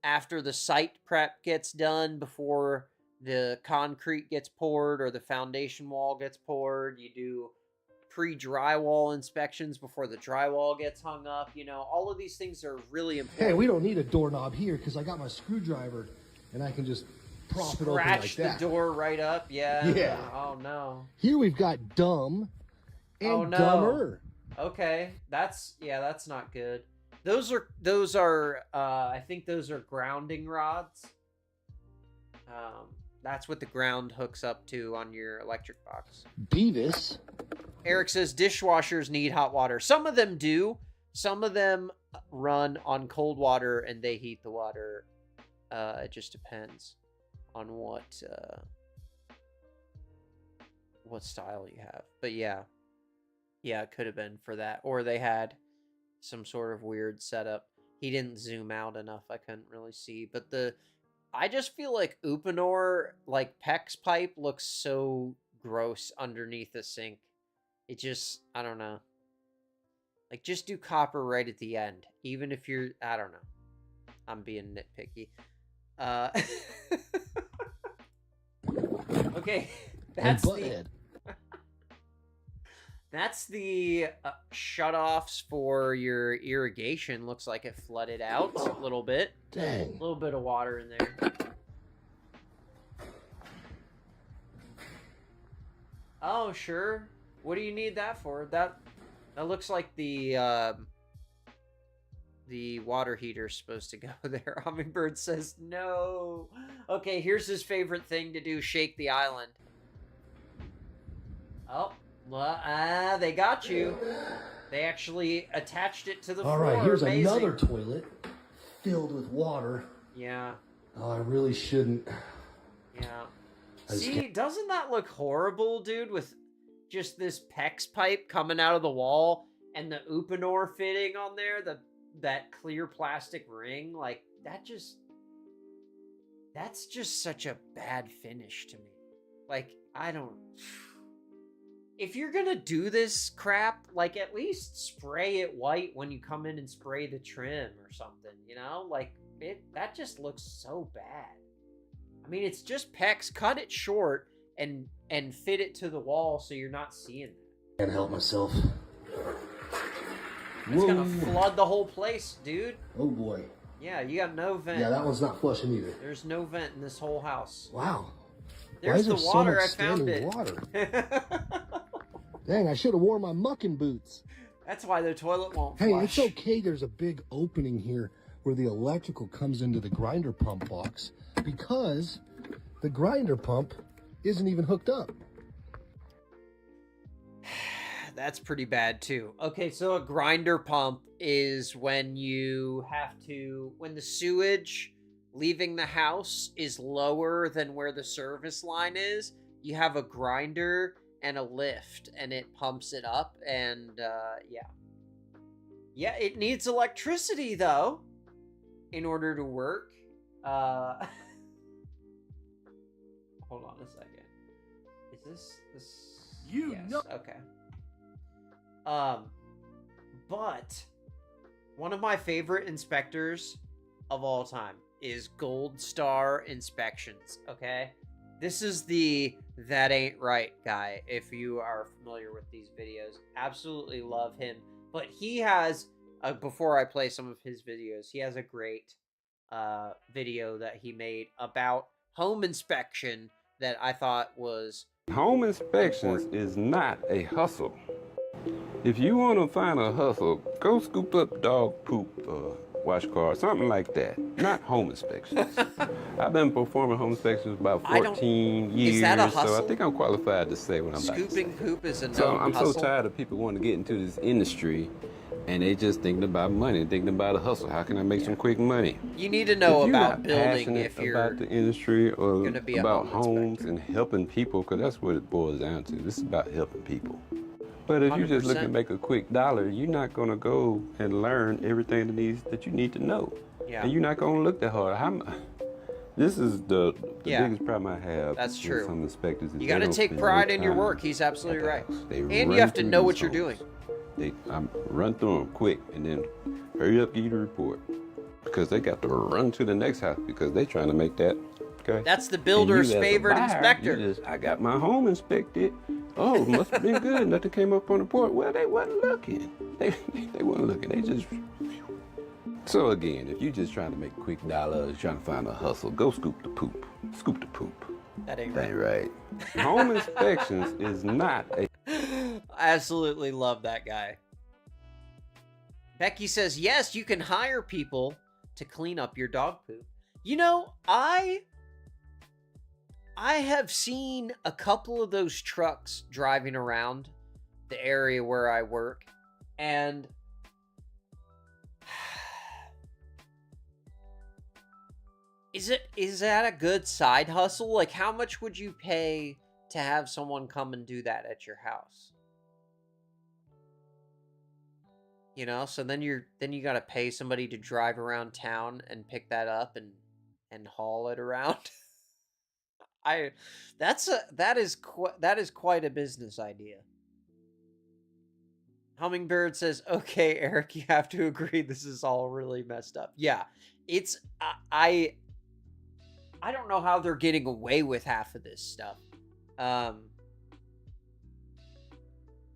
after the site prep gets done, before the concrete gets poured or the foundation wall gets poured. You do pre-drywall inspections before the drywall gets hung up. You know, all of these things are really important. Hey, we don't need a doorknob here because I got my screwdriver and I can just prop it open like that. Scratch the door right up. Yeah. Yeah. Oh no. Here we've got dumb and dumber. Okay. That's not good. Those are I think those are grounding rods. That's what the ground hooks up to on your electric box. Beavis. Eric says dishwashers need hot water. Some of them do. Some of them run on cold water and they heat the water. It just depends on what style you have. But yeah, it could have been for that, or they had some sort of weird setup. He didn't zoom out enough. I couldn't really see. But I just feel like Uponor, like PEX pipe, looks so gross underneath the sink. It just, I don't know. Like, just do copper right at the end. Even if you're, I don't know. I'm being nitpicky. Okay, that's the shutoffs for your irrigation. Looks like it flooded out a little bit. Dang. A little bit of water in there. Oh, sure. What do you need that for? That looks like the water heater's supposed to go there. Hummingbird says no. Okay, here's his favorite thing to do: shake the island. Oh, well, they got you. They actually attached it to the floor. All right, here's Amazing. another toilet filled with water. Yeah. Oh, I really shouldn't. Yeah. See, doesn't that look horrible, dude? With just this PEX pipe coming out of the wall and the Uponor fitting on there, that clear plastic ring, like that's just such a bad finish to me. Like, I don't. If you're gonna do this crap, like, at least spray it white when you come in and spray the trim or something, you know? Like, that just looks so bad. I mean, it's just PEX. Cut it short and fit it to the wall so you're not seeing that. Can't help myself. It's gonna flood the whole place, dude. Oh boy. Yeah, you got no vent. Yeah, that one's not flushing either. There's no vent in this whole house. Wow. There's Why the is there water. so much I found standing it. water? Dang, I should have worn my mucking boots. That's why the toilet won't flush. Hey, it's okay. There's a big opening here where the electrical comes into the grinder pump box because the grinder pump isn't even hooked up. That's pretty bad too. Okay, so a grinder pump is when you have to, when the sewage leaving the house is lower than where the service line is, you have a grinder and a lift and it pumps it up, and yeah, it needs electricity though in order to work. Hold on a second. Is this You yes, know. okay. But one of my favorite inspectors of all time is Gold Star Inspections, okay? This is the That Ain't Right guy, if you are familiar with these videos. Absolutely love him. But he has, before I play some of his videos, he has a great video that he made about home inspection that I thought was... Home inspections is not a hustle. If you want to find a hustle, go scoop up dog poop, wash car, something like that. Not home inspections. I've been performing home inspections about 14 years, is that a hustle? so I think I'm qualified to say what I'm about to say. Scooping poop is a known So I'm hustle. so tired of people wanting to get into this industry, and they just thinking about money, thinking about a hustle. How can I make some quick money? You need to know If you're about not building passionate if you're about the industry or gonna be a about home homes and helping people, because that's what it boils down to. This is about helping people. But if you're just looking to 100%. make a quick dollar, you're not going to go and learn everything that you need to know. Yeah. And you're not going to look that hard. This is the Yeah. biggest problem I have. That's with true. Some inspectors is You they got to don't take spend pride no in your time work. He's absolutely at the right. house. They And run you have to through know these what you're homes. doing. I run through them quick and then hurry up, give you the report. Because they got to run to the next house because they're trying to make that. Okay. That's the And builder's you as a favorite buyer, inspector. you just, I got my home inspected. Oh, must have been good. Nothing came up on the report. Well, they wasn't looking. They weren't looking. They just. So again, if you're just trying to make quick dollars, trying to find a hustle, go scoop the poop. Scoop the poop. That ain't That right. ain't right. Home inspections is not a. I absolutely love that guy. Becky says, yes, you can hire people to clean up your dog poop. You know, I have seen a couple of those trucks driving around the area where I work, and is that a good side hustle? Like, how much would you pay to have someone come and do that at your house? You know, so then you got to pay somebody to drive around town and pick that up and haul it around. That is quite a business idea. Hummingbird says, "Okay, Eric, you have to agree this is all really messed up." Yeah. It's I don't know how they're getting away with half of this stuff.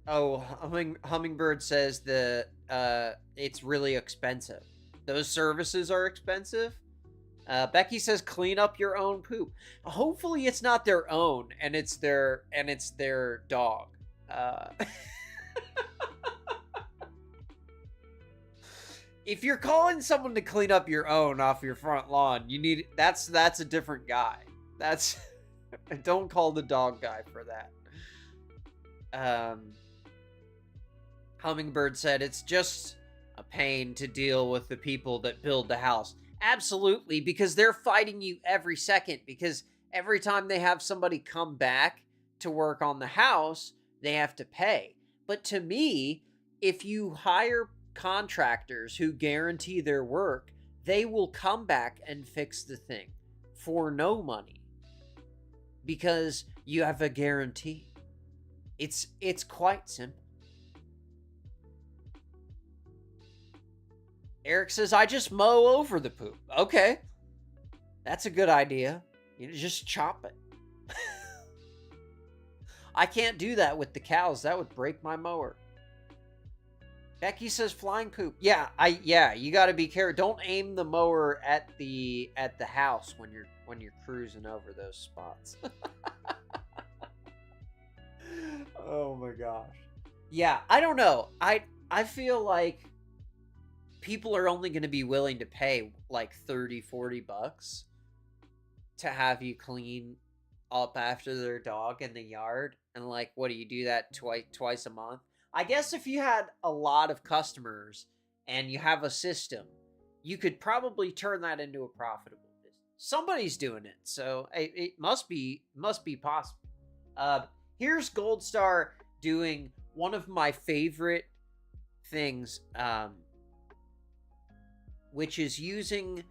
Hummingbird says it's really expensive. Those services are expensive. Becky says clean up your own poop. Hopefully it's not their own and it's their dog. If you're calling someone to clean up your own off your front lawn, that's a different guy. Don't call the dog guy for that. Hummingbird said it's just a pain to deal with the people that build the house. Absolutely, because they're fighting you every second, because every time they have somebody come back to work on the house, they have to pay. But to me, if you hire contractors who guarantee their work, they will come back and fix the thing for no money because you have a guarantee. It's quite simple. Eric says, I just mow over the poop. Okay. That's a good idea. You just chop it. I can't do that with the cows. That would break my mower. Becky says flying poop. Yeah, you got to be careful. Don't aim the mower at the house when you're cruising over those spots. Oh my gosh. Yeah, I don't know. I feel like people are only going to be willing to pay like 30-40 bucks to have you clean up after their dog in the yard. And like, what do you do that twice a month? I guess if you had a lot of customers and you have a system, you could probably turn that into a profitable business. Somebody's doing it, so it must be possible. Here's Gold Star doing one of my favorite things, which is using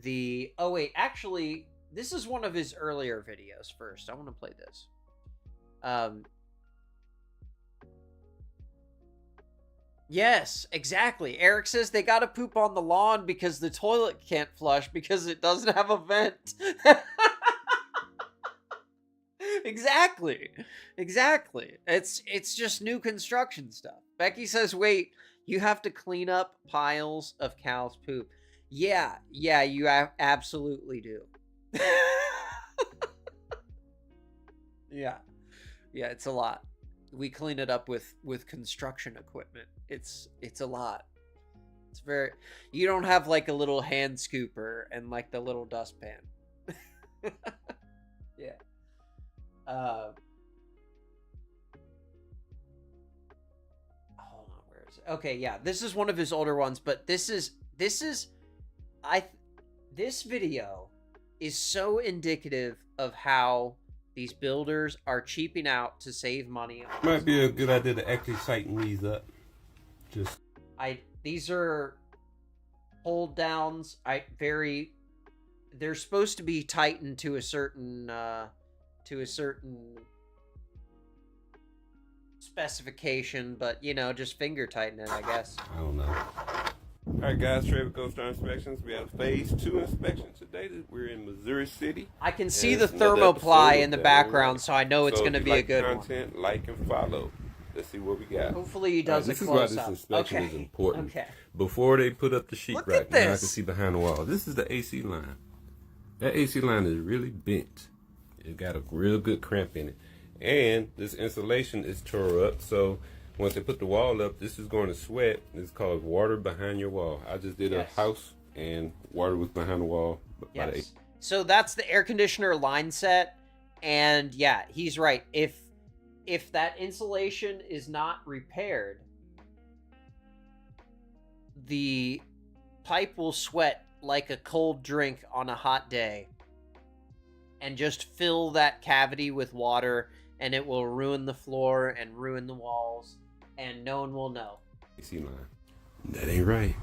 the... Oh, wait, actually, this is one of his earlier videos first. I want to play this. Yes, exactly. Eric says they gotta poop on the lawn because the toilet can't flush because it doesn't have a vent. Exactly. It's just new construction stuff. Becky says, wait, you have to clean up piles of cow's poop. Yeah, you absolutely do. Yeah, it's a lot. We clean it up with construction equipment. It's a lot. It's very... You don't have like a little hand scooper and like the little dustpan. Yeah. Hold on, where is it? Okay, yeah, this is one of his older ones, but this video is so indicative of how these builders are cheaping out to save money. Might be a good idea to actually tighten these up. These are hold downs. They're supposed to be tightened to a certain specification, but you know, just finger tighten it, I guess. I don't know. Alright guys, Trevor Gold Star Inspections. We have phase 2 inspection today. We're in Missouri City. I can see the thermoply in the background, so I know it's going to be a good content, one. Like and follow. Let's see what we got. Hopefully he does a close-up. close This up. is why this inspection is important. Okay. Before they put up the sheetrock, Look at now I can this. see behind the wall. This is the AC line. That AC line is really bent. It got a real good cramp in it. And this insulation is tore up, so once they put the wall up, this is going to sweat. It's called water behind your wall. I just did a house, and water was behind the wall. Yes. So that's the air conditioner line set, and yeah, he's right. If that insulation is not repaired, the pipe will sweat like a cold drink on a hot day and just fill that cavity with water, and it will ruin the floor and ruin the walls, and no one will know. AC line. That ain't right.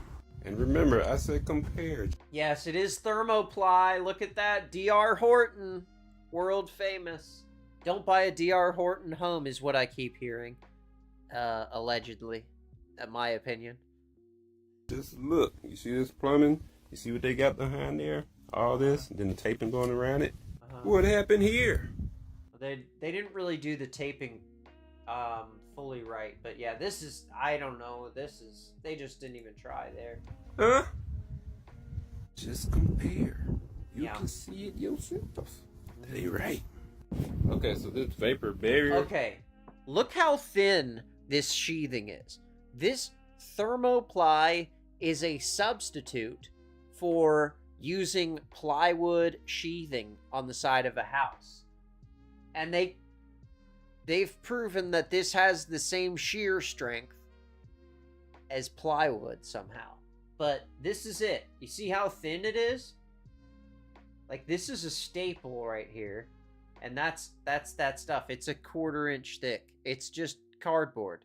And remember, I said compare. Yes, it is thermoply. Look at that. D.R. Horton. World famous. Don't buy a D.R. Horton home is what I keep hearing. Allegedly. In my opinion. Just look. You see this plumbing? You see what they got behind there? All this, then the taping going around it. What happened here? They didn't really do the taping fully right, but yeah, this is, I don't know, they just didn't even try there. Huh? Just compare. You can see it yourself. That ain't right. Okay, so this vapor barrier. Okay, look how thin this sheathing is. This thermoply is a substitute for using plywood sheathing on the side of a house. And they've proven that this has the same shear strength as plywood somehow. But this is it. You see how thin it is? Like, this is a staple right here. And that's that stuff. It's a 1/4 inch thick. It's just cardboard.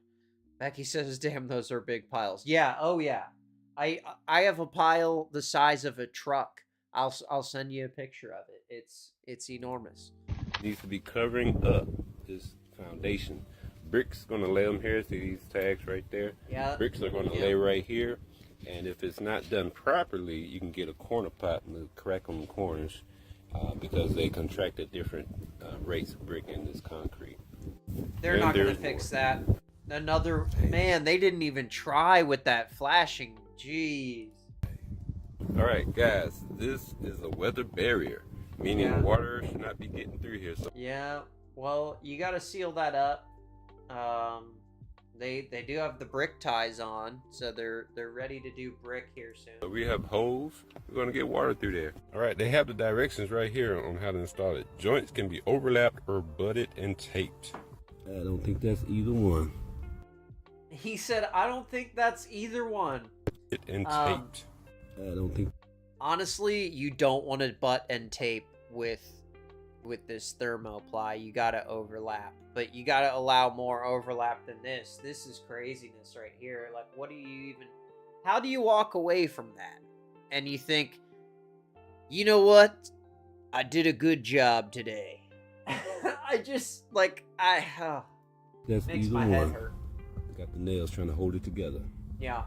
Becky says, damn, those are big piles. Yeah, oh yeah. I have a pile the size of a truck. I'll send you a picture of it. It's enormous. Needs to be covering up this foundation. Bricks gonna lay them here. See these tags right there? Yeah. Bricks are gonna lay right here. And if it's not done properly, you can get a corner pot and crack on the corners because they contract at different rates of brick in this concrete. They're not gonna fix that. Another man, they didn't even try with that flashing. Jeez. All right, guys, this is a weather barrier, meaning water should not be getting through here. So yeah, well, you got to seal that up. They do have the brick ties on, so they're ready to do brick here soon. We have holes. We're going to get water through there. All right, they have the directions right here on how to install it. Joints can be overlapped or butted and taped. I don't think that's either one. He said, I don't think that's either one. It and taped. I don't think. Honestly, you don't want to butt and tape with this thermoply. You gotta overlap, but you gotta allow more overlap than this. This is craziness right here. Like, what do you even? How do you walk away from that? And you think, you know what? I did a good job today. I just like That's makes either my one. head hurt. Got the nails trying to hold it together. Yeah.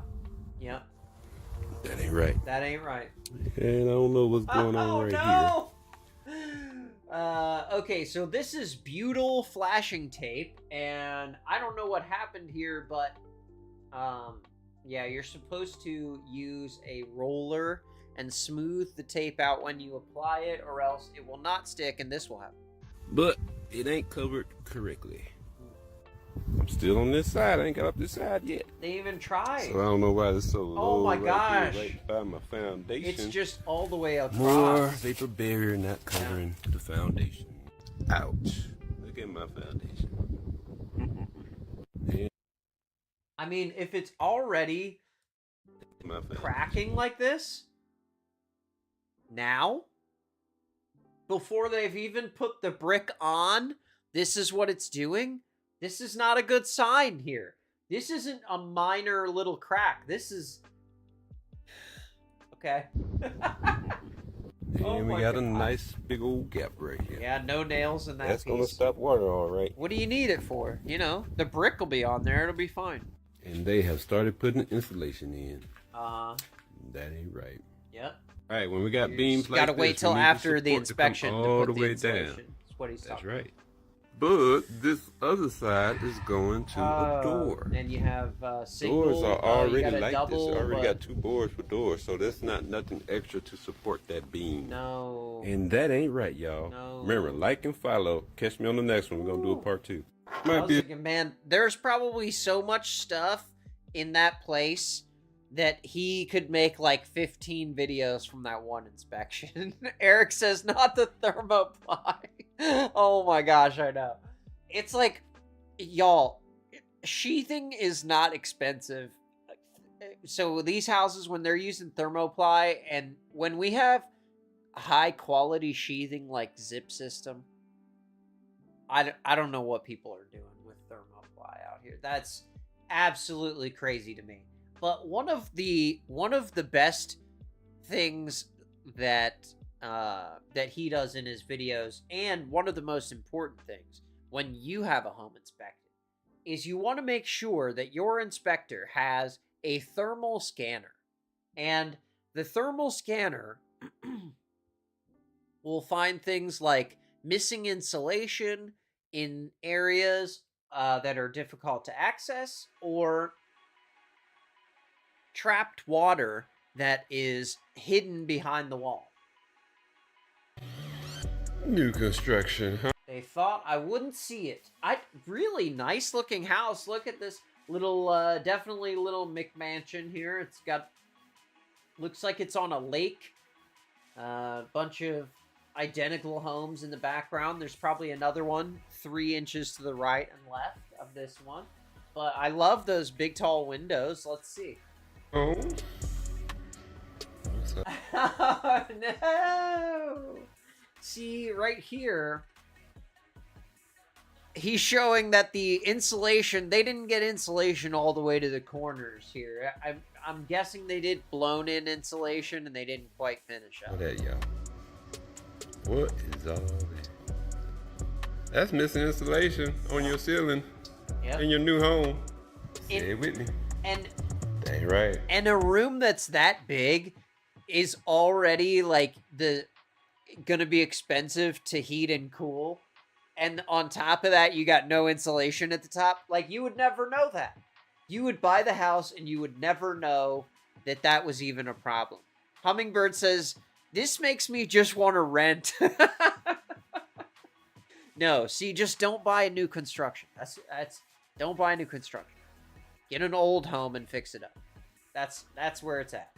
That ain't right. That ain't right. And I don't know what's going on right here. Okay, so this is butyl flashing tape, and I don't know what happened here, but yeah, you're supposed to use a roller and smooth the tape out when you apply it, or else it will not stick, and this will happen. But it ain't covered correctly. I'm still on this side. I ain't got up this side yet. They even tried. So I don't know why it's so low. Oh my gosh. Here, right by my foundation. It's just all the way across. More vapor barrier not covering the foundation. Ouch. Look at my foundation. I mean, if it's already cracking like this, now, before they've even put the brick on, this is what it's doing. This is not a good sign here. This isn't a minor little crack. This is... Okay. And we got a nice big old gap right here. Yeah, no nails in that That's piece. gonna stop water, all right. What do you need it for? You know, the brick will be on there. It'll be fine. And they have started putting insulation in. That ain't right. Yep. All right, when we got beams like gotta this, wait till we need after the support to come inspection to all put the the way insulation. down. That's what he's That's talking right. But this other side is going to a door. And you have single. Doors are already like double, this. I already but... got 2 boards for doors, so that's not nothing extra to support that beam. No. And that ain't right, y'all. No. Remember, like and follow. Catch me on the next one. We're gonna do a part 2. I was thinking, man, there's probably so much stuff in that place that he could make like 15 videos from that one inspection. Eric says, not the thermoply. Oh my gosh, I know. It's like, y'all, sheathing is not expensive. So these houses, when they're using thermoply, and when we have high quality sheathing like zip system, I don't know what people are doing with thermoply out here. That's absolutely crazy to me. But one of the best things that that he does in his videos, and one of the most important things when you have a home inspected, is you want to make sure that your inspector has a thermal scanner. And the thermal scanner will find things like missing insulation in areas that are difficult to access, or trapped water that is hidden behind the wall. New construction, huh? They thought I wouldn't see it. Really nice looking house. Look at this little, definitely little McMansion here. It's got, looks like it's on a lake. Bunch of identical homes in the background. There's probably another one 3 inches to the right and left of this one. But I love those big tall windows. Let's see. Oh. Oh, no! See, right here, he's showing that the insulation, they didn't get insulation all the way to the corners here. I'm guessing they did blown-in insulation, and they didn't quite finish up. What that, y'all? What is all that? That's missing insulation on your ceiling in your new home. Stay with me. And dang right. And a room that's that big is already like gonna be expensive to heat and cool. And on top of that, you got no insulation at the top. Like, you would never know that. You would buy the house and you would never know that that was even a problem. Hummingbird says, this makes me just want to rent. No, see, just don't buy a new construction. That's don't buy a new construction. Get an old home and fix it up. That's where it's at.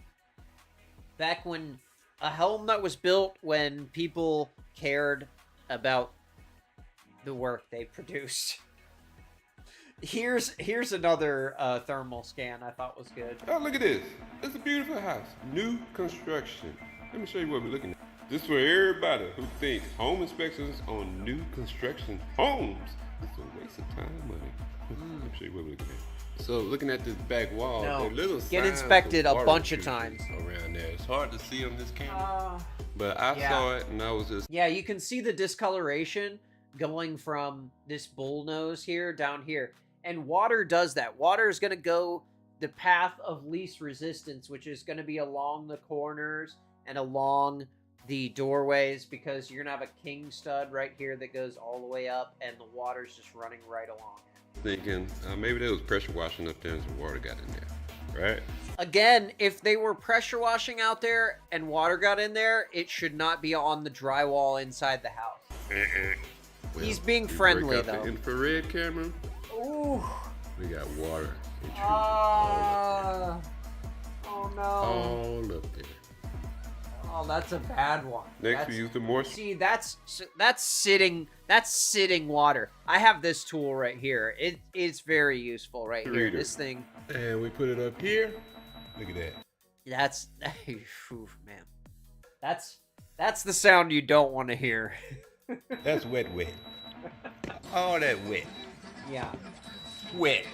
Back when a home that was built when people cared about the work they produced. Here's another thermal scan I thought was good. Oh, look at this. It's a beautiful house. New construction. Let me show you what we're looking at. This is for everybody who thinks home inspections on new construction homes is a waste of time and money. Let me show you what we're looking at. So looking at this back wall, No, there are little get signs inspected of a water bunch of treatment times. around there. It's hard to see on this camera, but I yeah. saw it and I was just... Yeah, you can see the discoloration going from this bullnose here down here. And water does that. Water is going to go the path of least resistance, which is going to be along the corners and along the doorways, because you're going to have a king stud right here that goes all the way up, and the water's just running right along it. Thinking maybe there was pressure washing up there and some water got in there, right? Again, if they were pressure washing out there and water got in there, it should not be on the drywall inside the house. Well, He's being you friendly, break out though. the infrared camera. Ooh. We got water. Oh no. All up there. Oh, that's a bad one. Next, we use the moisture. See, that's sitting water. I have this tool right here. It's very useful right here. Reader. This thing. And we put it up here. Look at that. That's, whew, man. That's the sound you don't want to hear. That's wet. All that wet. Yeah. Wet.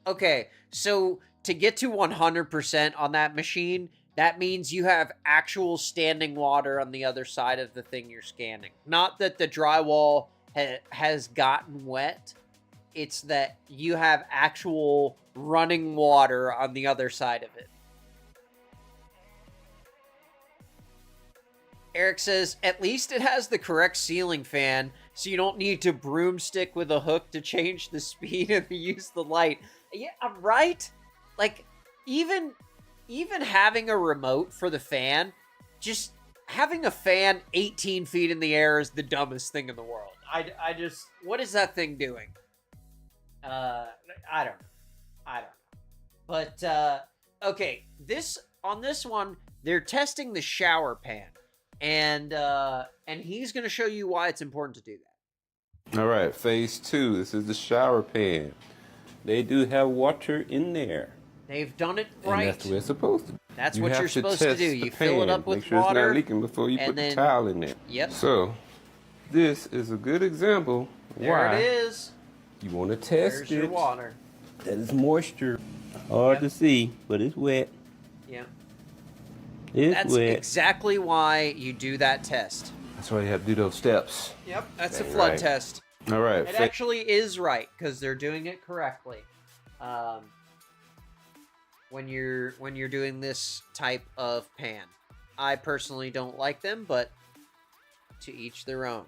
Okay, so to get to 100% on that machine, that means you have actual standing water on the other side of the thing you're scanning. Not that the drywall has gotten wet. It's that you have actual running water on the other side of it. Eric says, at least it has the correct ceiling fan, so you don't need to broomstick with a hook to change the speed and use the light. Yeah, right? Like, even having a remote for the fan, just having a fan 18 feet in the air is the dumbest thing in the world. I just, what is that thing doing? I don't know. But, okay, on this one, they're testing the shower pan. And he's going to show you why it's important to do that. All right, phase 2. This is the shower pan. They do have water in there. They've done it right. And that's what it's supposed to. That's what you're supposed to do. You fill it up with Make sure water. it's not leaking before you put the towel in there. Yep. So, this is a good example There it is. You want to test There's your water. That is moisture. Hard to see, but it's wet. Yeah. It's wet. Exactly why you do that test. That's why you have to do those steps. Yep, that's a Dang flood right. test. All right. It actually is right, because they're doing it correctly. When you're doing this type of pan. I personally don't like them, but to each their own.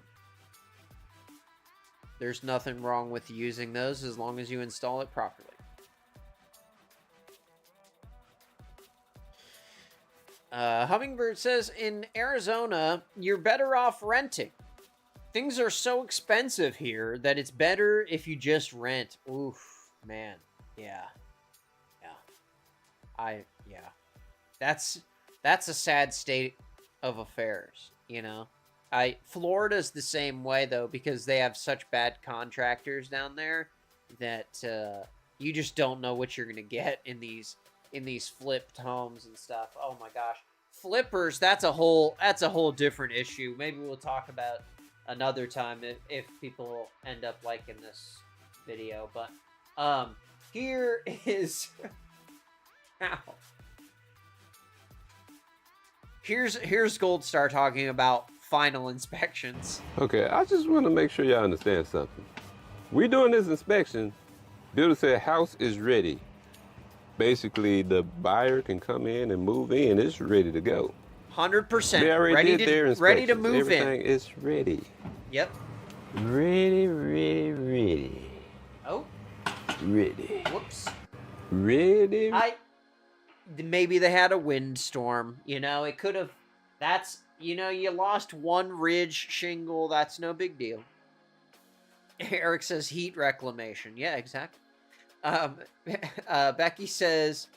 There's nothing wrong with using those as long as you install it properly. Hummingbird says, in Arizona, you're better off renting. Things are so expensive here that it's better if you just rent. Oof, man. Yeah. That's a sad state of affairs, you know? Florida's the same way, though, because they have such bad contractors down there that you just don't know what you're going to get in these flipped homes and stuff. Oh my gosh. Flippers, that's a whole different issue. Maybe we'll talk about another time if people end up liking this video. But here is Here's Gold Star talking about final inspections. Okay, I just want to make sure y'all understand something. We're doing this inspection. Builder said house is ready. Basically, the buyer can come in and move in. It's ready to go. 100%. We already ready did their to inspections. move Everything in. is ready. Yep. Ready. Oh. Ready. Whoops. Ready. Maybe they had a windstorm. You know, it could have. You lost one ridge shingle. That's no big deal. Eric says heat reclamation. Yeah, exactly. Um, Becky says,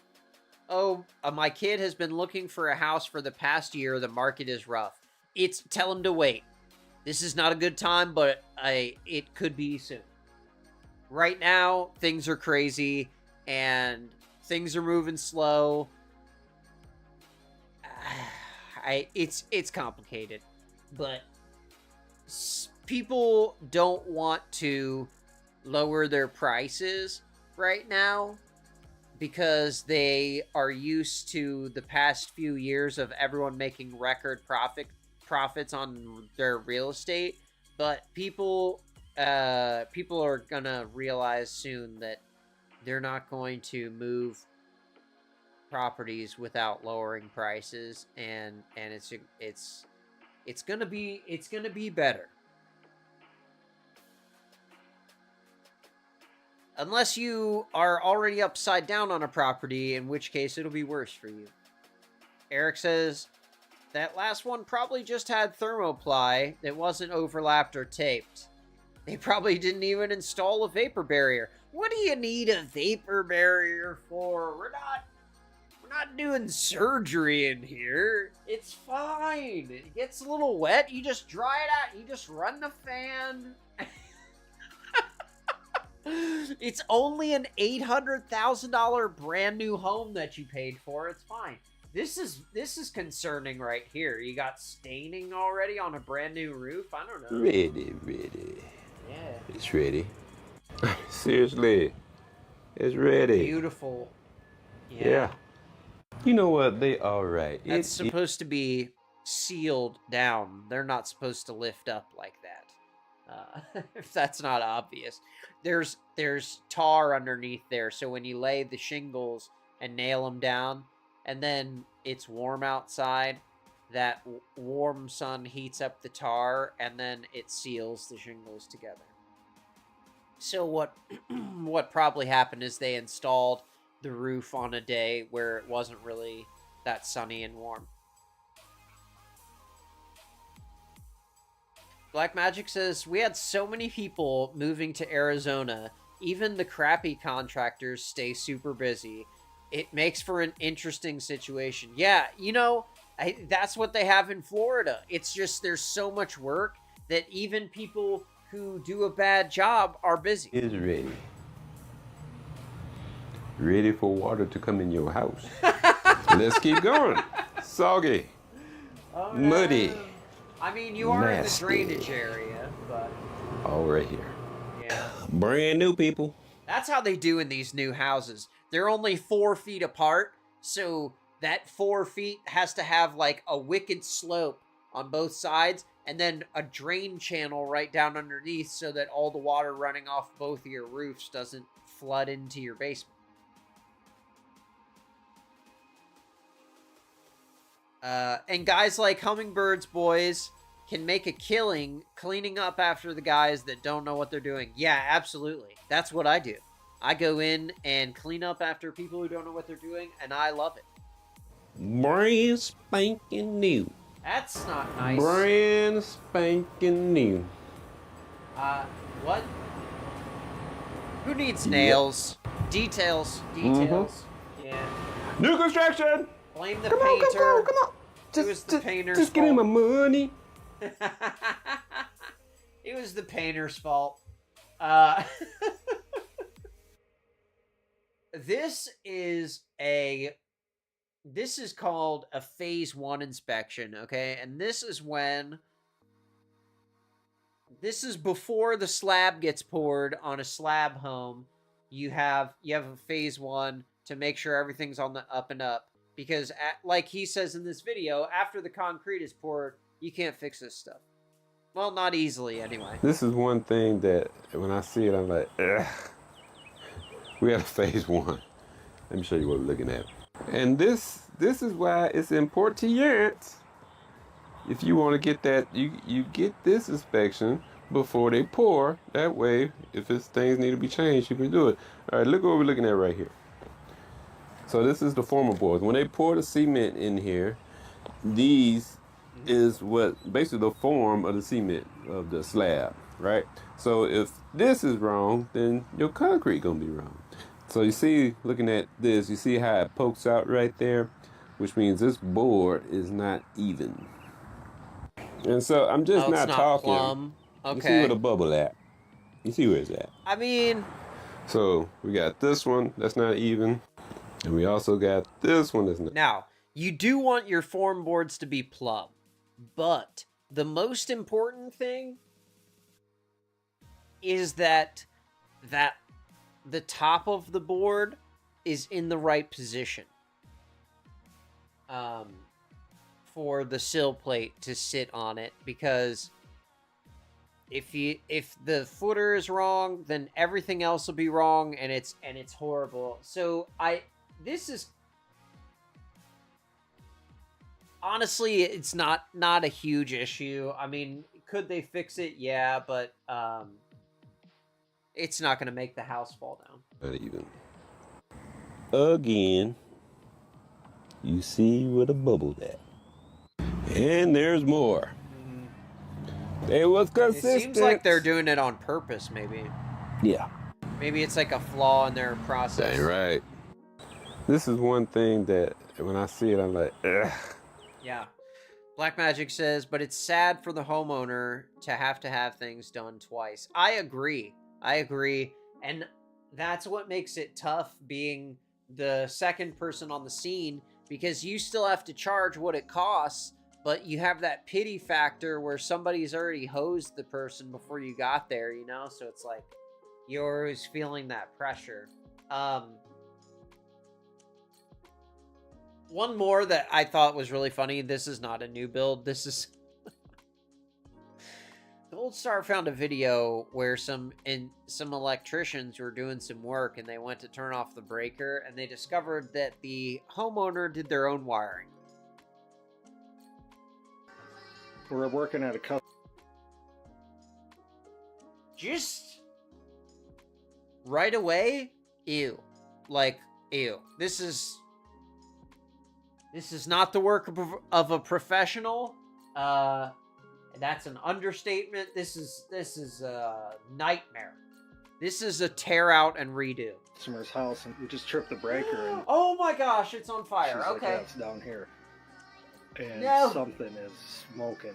"Oh, my kid has been looking for a house for the past year. The market is rough. Tell him to wait. This is not a good time, but it could be soon. Right now, things are crazy and things are moving slow. It's complicated, but people don't want to lower their prices right now because they are used to the past few years of everyone making record profits on their real estate. But people are gonna realize soon that they're not going to move properties without lowering prices, and it's gonna be better. Unless you are already upside down on a property, in which case it'll be worse for you. Eric says, that last one probably just had thermoply that wasn't overlapped or taped. They probably didn't even install a vapor barrier. What do you need a vapor barrier for? We're not doing surgery in here. It's fine. It gets a little wet. You just dry it out. You just run the fan. It's only an $800,000 brand new home that you paid for. It's fine. This is concerning right here. You got staining already on a brand new roof. I don't know. Ready. Yeah. It's ready. Seriously, it's ready. Beautiful. Yeah. You know what? They all right. It's supposed to be sealed down. They're not supposed to lift up like that. If that's not obvious. There's tar underneath there, so when you lay the shingles and nail them down, and then it's warm outside, that warm sun heats up the tar, and then it seals the shingles together. So what probably happened is they installed the roof on a day where it wasn't really that sunny and warm. Black Magic says, we had so many people moving to Arizona, even the crappy contractors stay super busy. It makes for an interesting situation. Yeah, that's what they have in Florida. It's just there's so much work that even people who do a bad job are busy. It's ready. Ready for water to come in your house. Let's keep going. Soggy. Oh, muddy. I mean, you are nasty. in the drainage area, but... All right here. Yeah. Brand new, people. That's how they do in these new houses. They're only 4 feet apart, so that 4 feet has to have, like, a wicked slope on both sides, and then a drain channel right down underneath so that all the water running off both of your roofs doesn't flood into your basement. And guys like Hummingbirds Boys can make a killing cleaning up after the guys that don't know what they're doing. Yeah, absolutely. That's what I do. I go in and clean up after people who don't know what they're doing, and I love it. Brand spanking new. That's not nice. Brand spanking new. What? Who needs nails? Details. Yeah. New construction! Blame the Come painter. on. It was the painter's Just give me my fault. money. It was the painter's fault. This is called a phase 1 inspection, okay? And this is before the slab gets poured on a slab home. You have a phase 1 to make sure everything's on the up and up. Because, like he says in this video, after the concrete is poured, you can't fix this stuff. Well, not easily, anyway. This is one thing that, when I see it, I'm like, ugh. We had a phase 1. Let me show you what we're looking at. And this is why it's important. If you want to get that, you get this inspection before they pour. That way, if things need to be changed, you can do it. All right, look what we're looking at right here. So this is the former boards. When they pour the cement in here, these is what basically the form of the cement of the slab, right? So if this is wrong, then your concrete gonna be wrong. So you see, looking at this, you see how it pokes out right there, which means this board is not even. And so I'm just it's not talking. Plumb. Okay. You see where the bubble at? You see where it's at? I mean, so we got this one that's not even, and we also got this one that's not. Now, you do want your form boards to be plumb, but the most important thing is that the top of the board is in the right position for the sill plate to sit on it, because if the footer is wrong, then everything else will be wrong, and it's horrible. So this is honestly, it's not a huge issue. I mean, could they fix it? Yeah, but it's not going to make the house fall down. Not even. Again, you see where the bubble's at. And there's more. It was consistent. It seems like they're doing it on purpose, maybe. Yeah. Maybe it's like a flaw in their process. Dang right. This is one thing that when I see it, I'm like, ugh. Yeah. Black Magic says, but it's sad for the homeowner to have things done twice. I agree. And that's what makes it tough being the second person on the scene, because you still have to charge what it costs, but you have that pity factor where somebody's already hosed the person before you got there, you know? So it's like, you're always feeling that pressure. One more that I thought was really funny. This is not a new build. This is... Gold Star found a video where some electricians were doing some work, and they went to turn off the breaker, and they discovered that the homeowner did their own wiring. We're working at a Just right away, ew. Like, ew. This is not the work of a professional. That's an understatement. This is a nightmare. This is a tear out and redo. Customer's house, and we just tripped the breaker. And oh my gosh, it's on fire. she's Okay. like, that's down here. And No. something is smoking.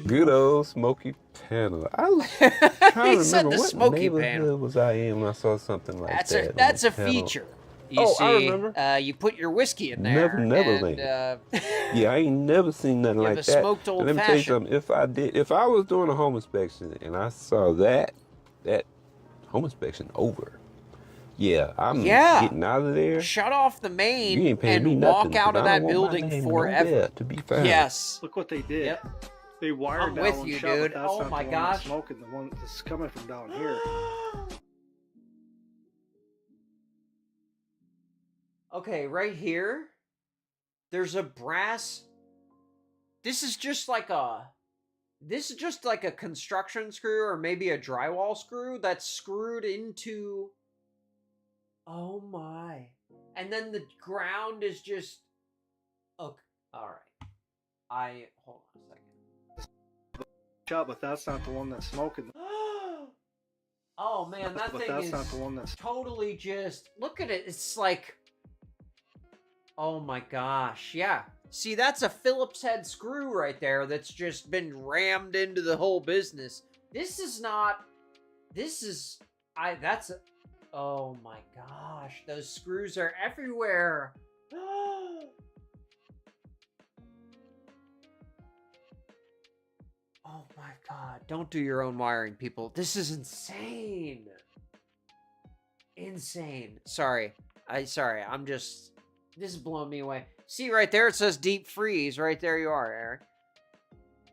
Good old smoky panel. I was trying to remember what neighborhood was I in when I saw something like that. That's a feature. You see, I remember. You put your whiskey in there. Never, and, yeah, I ain't never seen nothing like that. Smoked old And let me tell you something. If I was doing a home inspection and I saw that home inspection over, yeah, I'm getting out of there. Shut off the main You ain't paying and me walk nothing, out of 'cause I that don't want my building name forever. nowhere to be found. Yes. Look what they did. Yep. They wired I'm that with one you, shut, but dude. that's Oh not my the one that's gosh. smoking. The one that's coming from down here. Okay, right here, there's a brass. This is just like a construction screw, or maybe a drywall screw that's screwed into. Oh my! And then the ground is just. Okay, all right. Hold on a second. Shut, but that's not the one that's smoking. Oh man, that but thing that's is not the one that's totally just. Look at it. It's like. Oh my gosh, yeah. See, that's a Phillips head screw right there that's just been rammed into the whole business. Oh my gosh, those screws are everywhere. Oh my god, don't do your own wiring, people. This is insane. Insane. Sorry, this is blowing me away. See right there, it says deep freeze. Right there you are, Eric.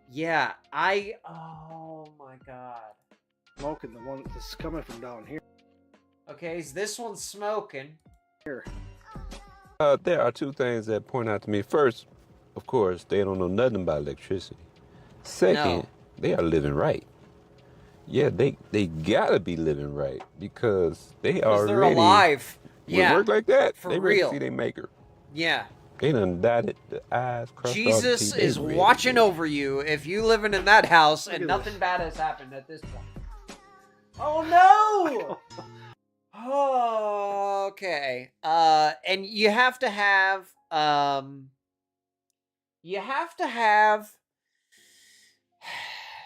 Yeah, oh my god. smoking. The one that's coming from down here. Okay, so this one's smoking. Here. There are two things that point out to me. First, of course, they don't know nothing about electricity. Second, they are living right. Yeah, they gotta be living right because they already they're alive. Yeah, work like that. For they real. ready to see they maker. Yeah. They done dotted the I's, crossed Jesus all the T's. is watching over you if you living in that house and nothing bad has happened at this point. Oh no! Oh, okay. And you have to have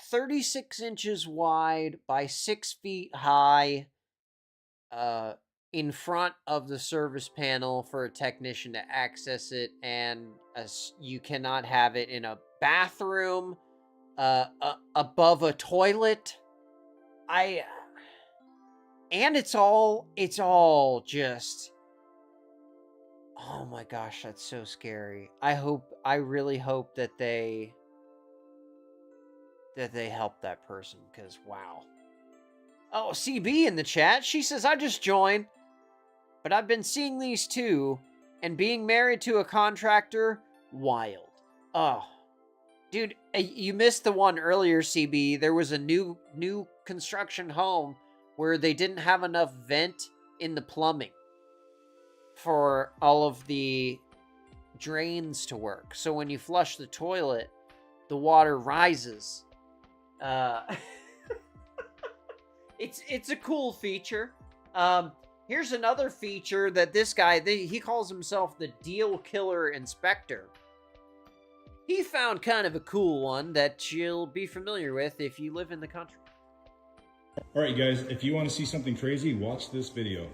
36 inches wide by 6 feet high in front of the service panel for a technician to access it, and you cannot have it in a bathroom above a toilet. And it's all just, oh my gosh, that's so scary. I really hope that they help that person, because wow. Oh, CB in the chat, she says, I just joined, but I've been seeing these too, and being married to a contractor, wild. Oh, dude, you missed the one earlier, CB. There was a new construction home where they didn't have enough vent in the plumbing for all of the drains to work. So when you flush the toilet, the water rises. It's a cool feature. Here's another feature that this guy, he calls himself the Deal Killer Inspector. He found kind of a cool one that you'll be familiar with if you live in the country. All right, guys, if you want to see something crazy, watch this video.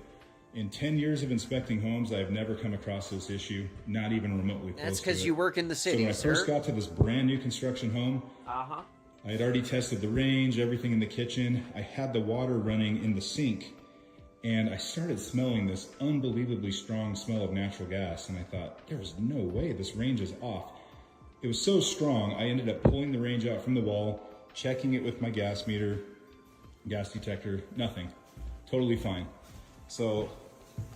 In 10 years of inspecting homes, I've never come across this issue, not even remotely close to it. That's because you work in the city, So when I first got to this brand new construction home, I had already tested the range, everything in the kitchen. I had the water running in the sink, and I started smelling this unbelievably strong smell of natural gas, and I thought, there's no way this range is off. It was so strong, I ended up pulling the range out from the wall, checking it with my gas meter, gas detector, nothing. Totally fine. So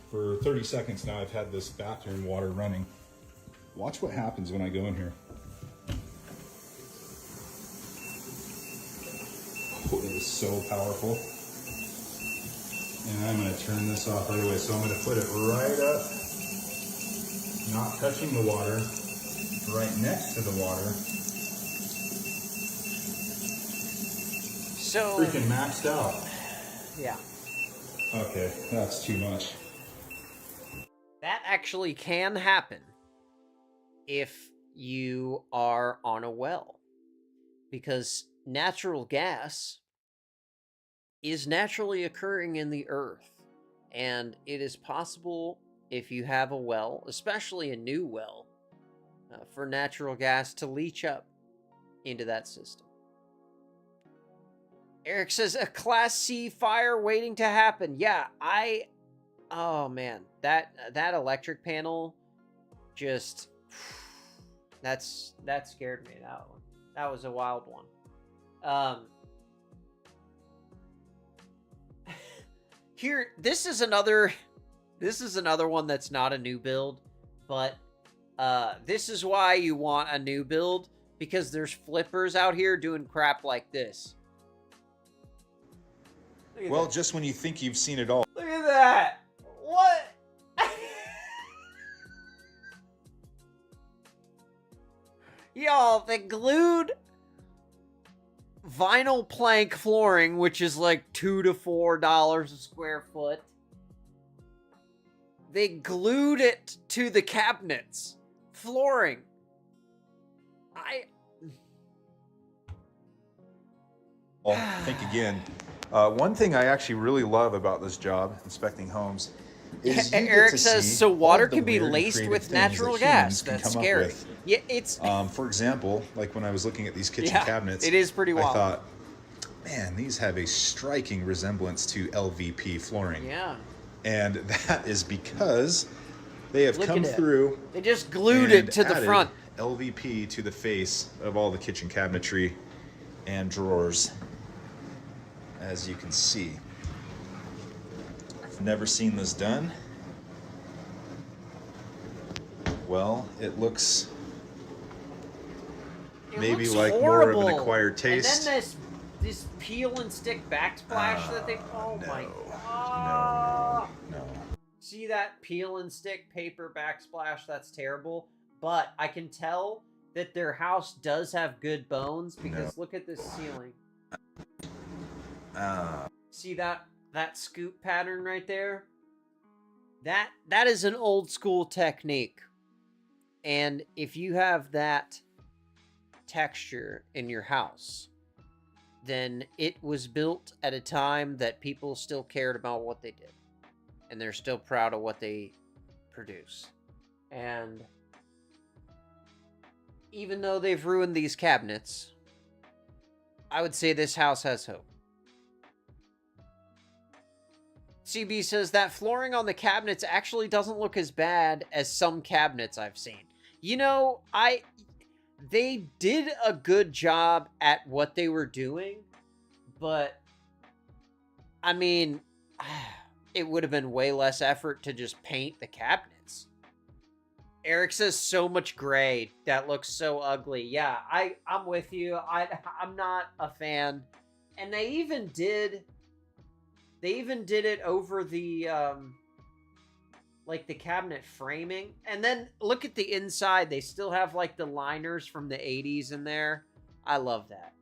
for 30 seconds now, I've had this bathroom water running. Watch what happens when I go in here. Oh, it is so powerful. And I'm gonna turn this off right away. So I'm gonna put it right up, not touching the water, right next to the water. So freaking maxed out. Yeah. Okay, that's too much. That actually can happen if you are on a well, because natural gas is naturally occurring in the earth, and it is possible if you have a well, especially a new well, for natural gas to leach up into that system. Eric says, a Class C fire waiting to happen. Yeah, oh man, that electric panel just, that scared me, that one. That was a wild one. Here, this is another one that's not a new build, but this is why you want a new build, because there's flippers out here doing crap like this. Well, just when you think you've seen it all. Look at that! What? Y'all, they glued vinyl plank flooring, which is like $2 to $4 a square foot. They glued it to the cabinets. Flooring. Think again. One thing I actually really love about this job, inspecting homes, is Eric says, so water can be laced with natural gas. That's scary. Yeah, it's... for example, like when I was looking at these kitchen cabinets, it is pretty wild. I thought, man, these have a striking resemblance to LVP flooring. Yeah. And that is because they have come through. They just glued it to the front. LVP to the face of all the kitchen cabinetry and drawers, as you can see. I've never seen this done. Well, it looks maybe like more of an acquired taste. And then this peel and stick backsplash that they... Oh my god. No. See that peel and stick paper backsplash? That's terrible. But I can tell that their house does have good bones, because look at this ceiling. See that that scoop pattern right there, that is an old school technique. And if you have that texture in your house, then it was built at a time that people still cared about what they did. And they're still proud of what they produce. And even though they've ruined these cabinets, I would say this house has hope. CB says that flooring on the cabinets actually doesn't look as bad as some cabinets I've seen. You know, they did a good job at what they were doing, but I mean, it would have been way less effort to just paint the cabinets. Eric says so much gray. That looks so ugly. Yeah, I'm with you. I'm not a fan. And they even did it over the like the cabinet framing. And then look at the inside. They still have like the liners from the 80s in there. I love that.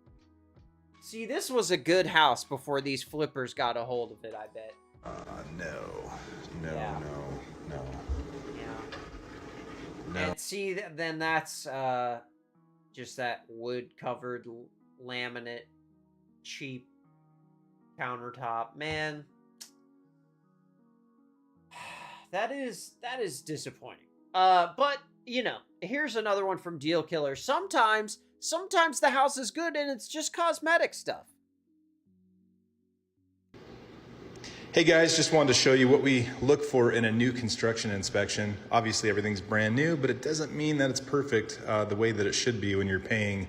See, this was a good house before these flippers got a hold of it, I bet. No. Yeah. No. And see, then that's just that wood-covered laminate, cheap countertop. Man, that is disappointing. But, you know, here's another one from Deal Killer. Sometimes the house is good and it's just cosmetic stuff. Hey guys, just wanted to show you what we look for in a new construction inspection. Obviously everything's brand new, but it doesn't mean that it's perfect the way that it should be when you're paying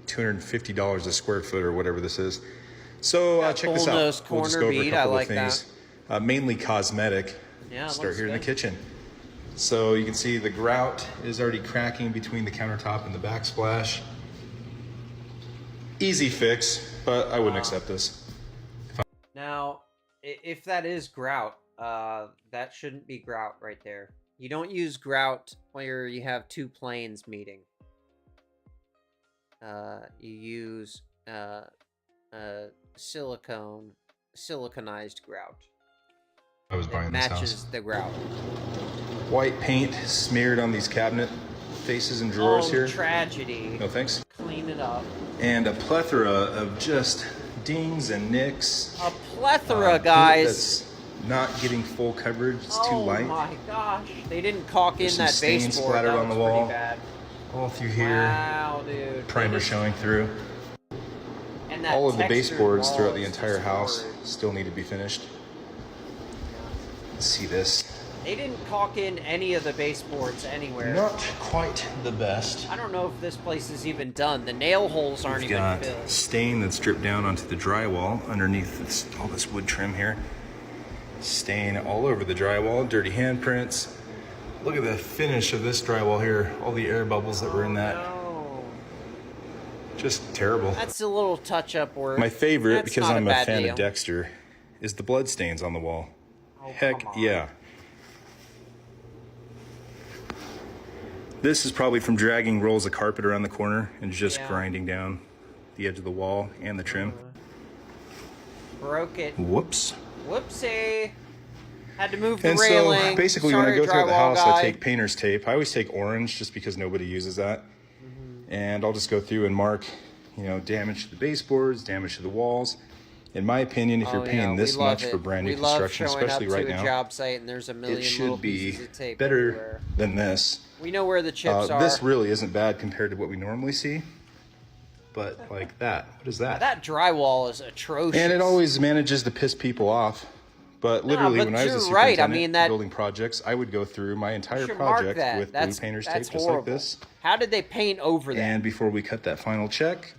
$250 a square foot or whatever this is. So check this out. We'll just go over a couple of things. Mainly cosmetic. Yeah, start here in the kitchen. So you can see the grout is already cracking between the countertop and the backsplash. Easy fix, but I wouldn't accept this. Now, if that is grout, that shouldn't be grout right there. You don't use grout where you have two planes meeting. You use siliconized grout. I was buying this house. Matches the grout. White paint smeared on these cabinet faces and drawers here. Tragedy. No thanks. Clean it up. And a plethora of just dings and nicks. A plethora, guys. That's not getting full coverage. It's too light. Oh my gosh. They didn't caulk There's in that some stains baseboard. splattered That on the was pretty wall. bad. All through here. Wow, dude. Primer showing through. And that all of the textured baseboards wall throughout the is entire just house horrid. still need to be finished. Let's see this. They didn't caulk in any of the baseboards anywhere. Not quite the best. I don't know if this place is even done. The nail holes aren't We've even got filled. stain that's dripped down onto the drywall underneath all this wood trim here. Stain all over the drywall, dirty handprints. Look at the finish of this drywall here. All the air bubbles that were in that. No. Just terrible. That's a little touch-up work. My favorite, That's because not I'm a bad fan deal. of Dexter, is the blood stains on the wall. Oh, Heck come on. yeah. This is probably from dragging rolls of carpet around the corner and just grinding down the edge of the wall and the trim. Broke it. Whoops. Whoopsie. Had to move the And railing. so basically Sorry, when I go throughout the drywall house, guy. I take painter's tape. I always take orange just because nobody uses that. And I'll just go through and mark, you know, damage to the baseboards, damage to the walls. In my opinion, if you're paying this much for brand new construction, especially right now, a job site and there's a million it little should be pieces of tape better everywhere. than this. We know where the chips are. This really isn't bad compared to what we normally see. But like that, what is that? That drywall is atrocious. And it always manages to piss people off. But literally, but when I was a you're superintendent right. I mean, that- building projects, I would go through my entire should mark project that. with That's- blue painter's that's tape, just horrible. like this. How did they paint over that? And before we cut that final check,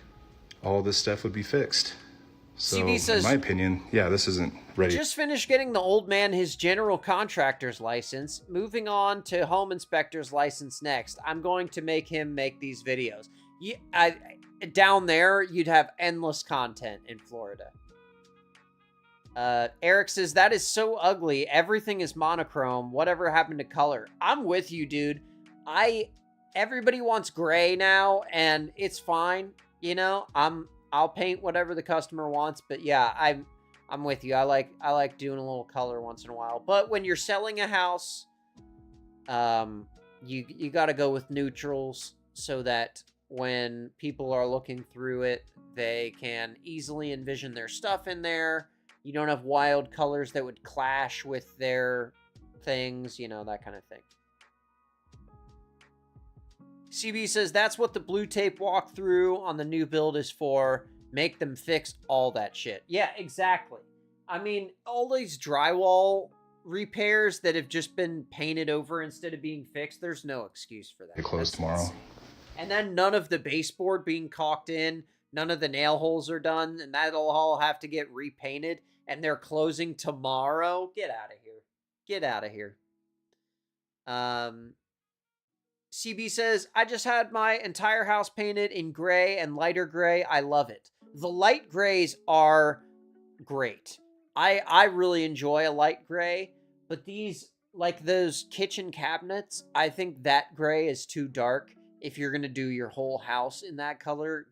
all this stuff would be fixed. So, CB says- in my opinion, yeah, this isn't ready. Just finished getting the old man his general contractor's license. Moving on to home inspector's license next. I'm going to make him make these videos. Down there, you'd have endless content in Florida. Eric says, that is so ugly. Everything is monochrome. Whatever happened to color? I'm with you, dude. Everybody wants gray now, and it's fine. You know, I'll paint whatever the customer wants, but yeah, I'm with you. I like doing a little color once in a while. But when you're selling a house, you got to go with neutrals so that when people are looking through it, they can easily envision their stuff in there. You don't have wild colors that would clash with their things, you know, that kind of thing. CB says that's what the blue tape walkthrough on the new build is for. Make them fix all that shit. Yeah, exactly. I mean, all these drywall repairs that have just been painted over instead of being fixed, there's no excuse for that. They close tomorrow. And then none of the baseboard being caulked in, none of the nail holes are done, and that'll all have to get repainted, and they're closing tomorrow. Get out of here. Get out of here. CB says, I just had my entire house painted in gray and lighter gray. I love it. The light grays are great. I really enjoy a light gray, but these, like those kitchen cabinets, I think that gray is too dark if you're going to do your whole house in that color.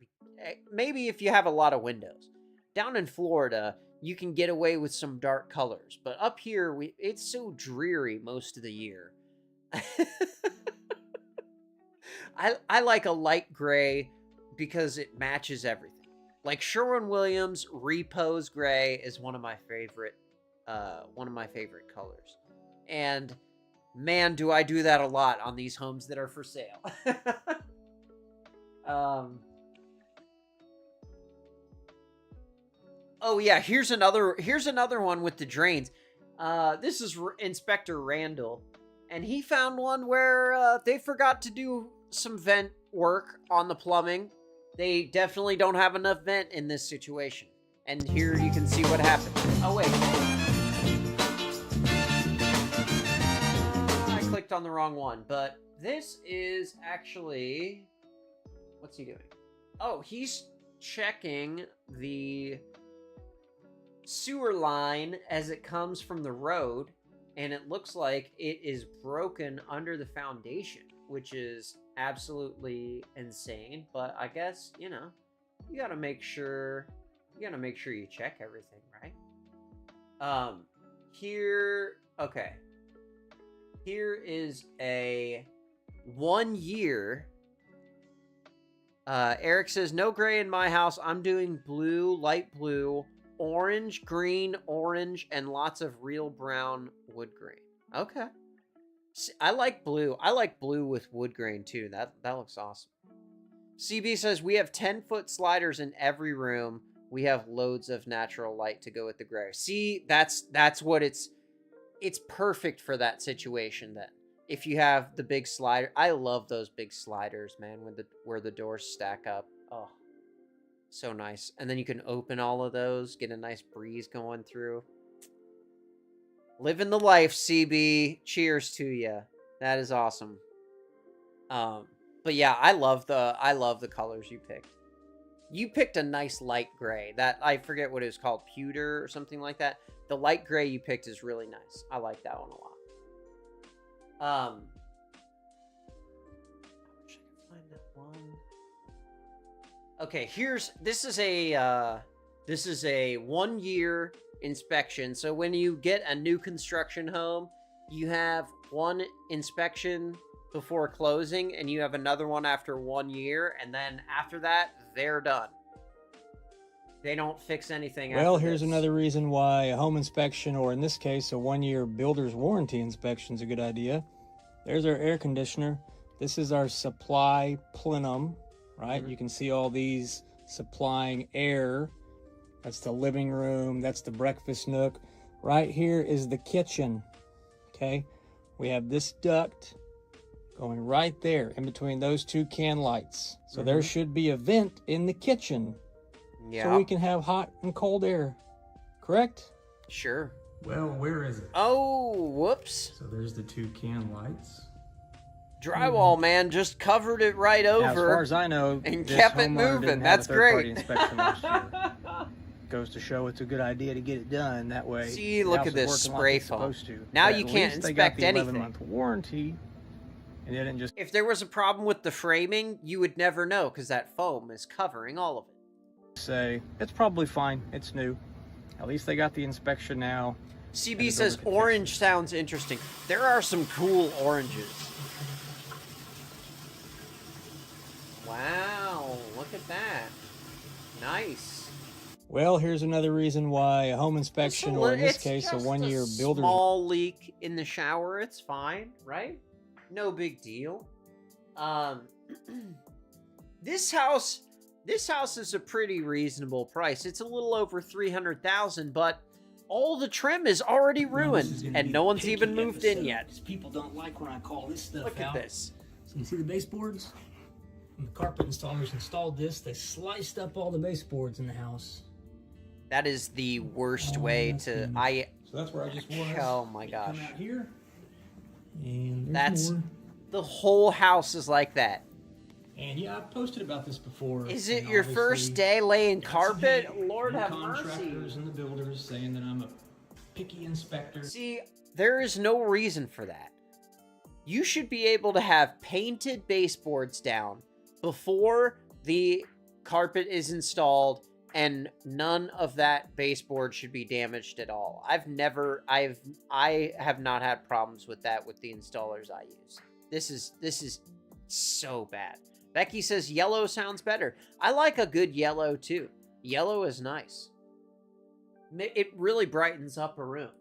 Maybe if you have a lot of windows. Down in Florida, you can get away with some dark colors, but up here, it's so dreary most of the year. I like a light gray because it matches everything. Like Sherwin-Williams Repose Gray is one of my favorite colors. And man, do I do that a lot on these homes that are for sale. Oh yeah, here's another one with the drains. This is Inspector Randall, and he found one where they forgot to do some vent work on the plumbing. They definitely don't have enough vent in this situation. And here you can see what happened. Oh, wait. I clicked on the wrong one, but this is actually... What's he doing? Oh, he's checking the sewer line as it comes from the road, and it looks like it is broken under the foundation, which is absolutely insane. But I guess, you know, you gotta make sure you check everything, right? Here is a 1 year. Eric says, no gray in my house. I'm doing blue, light blue, orange, green, orange, and lots of real brown wood grain. Okay. I like blue. I like blue with wood grain too. That looks awesome. CB says, we have 10-foot sliders in every room. We have loads of natural light to go with the gray. See, that's what it's perfect for that situation then. If you have the big slider, I love those big sliders, man, where the doors stack up. Oh, so nice. And then you can open all of those, get a nice breeze going through. Living the life, CB. Cheers to you. That is awesome. But yeah, I love the colors you picked. You picked a nice light gray. That, I forget what it was called, pewter or something like that. The light gray you picked is really nice. I like that one a lot. I wish I could find that one. Okay, this is a 1 year inspection. So when you get a new construction home, you have one inspection before closing, and you have another one after 1 year, and then after that, they're done. They don't fix anything after Well, here's this. another reason why a home inspection, or in this case, a 1 year builder's warranty inspection is a good idea. There's our air conditioner. This is our supply plenum, right? You can see all these supplying air. That's the living room. That's the breakfast nook. Right here is the kitchen, okay? We have this duct going right there in between those two can lights. So there should be a vent in the kitchen. Yeah. So we can have hot and cold air, correct? Sure. Well, where is it? Oh, whoops. So there's the two can lights. Drywall man just covered it right over. Now, as far as I know, and this kept it homeowner moving. didn't have That's a third-party great. inspection last year. Goes to show it's a good idea to get it done that way. See, the look house at is this working like spray it's foam. supposed to. Now But you at can't least they got inspect the anything. 11-month warranty, and they didn't just. If there was a problem with the framing, you would never know because that foam is covering all of it. Say it's probably fine. It's new. At least they got the inspection now. CB says orange sounds interesting. There are some cool oranges. Wow, look at that. Nice. Well, here's another reason why a home inspection, or in this case, a one-year builder. Small leak in the shower, it's fine, right? No big deal. This house is a pretty reasonable price. It's a little over $300,000, but all the trim is already ruined, and no one's even moved in yet. People don't like when I call this stuff Look out. at this. So you see the baseboards? When the carpet installers installed this, they sliced up all the baseboards in the house. That is the worst way to. So that's where I just was. Oh my gosh. Come out here, and That's more. the whole house is like that. And yeah, I've posted about this before. Is it and your obviously first day laying got some carpet? hate Lord from have contractors mercy. and the builders saying that I'm a picky inspector. See, there is no reason for that. You should be able to have painted baseboards down before the carpet is installed, and none of that baseboard should be damaged at all. I have not had problems with that with the installers I use. This is so bad. Becky says yellow sounds better. I like a good yellow too. Yellow is nice. It really brightens up a room.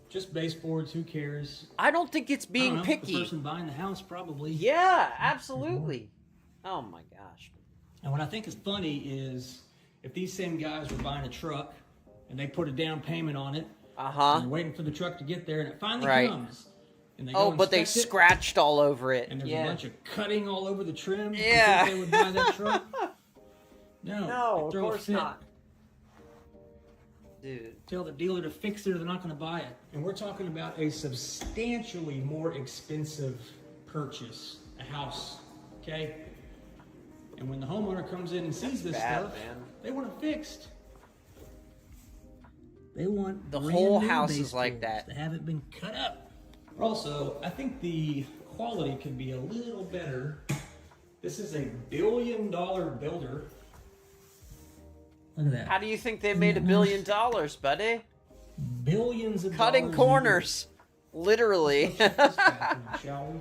Just baseboards, who cares? I don't think it's I being don't know, picky. The person buying the house probably. Yeah, absolutely. Oh my gosh. And what I think is funny is if these same guys were buying a truck and they put a down payment on it, and they're waiting for the truck to get there, and it finally comes. And they go but they inspect it, scratched all over it. and there's Yeah. a bunch of cutting all over the trim. Yeah. You think they would buy that truck? No. No, They of throw a course fit. not. Dude. Tell the dealer to fix it or they're not going to buy it. And we're talking about a substantially more expensive purchase, a house, okay? And when the homeowner comes in and sees this bad, stuff, man. they want it fixed. They want The brand whole new house is like baseboards that. haven't been cut up. Also, I think the quality could be a little better. This is a $1 billion builder. Look at that. How do you think they made $1 billion, buddy? Billions of Cutting dollars corners. Literally. Shall we?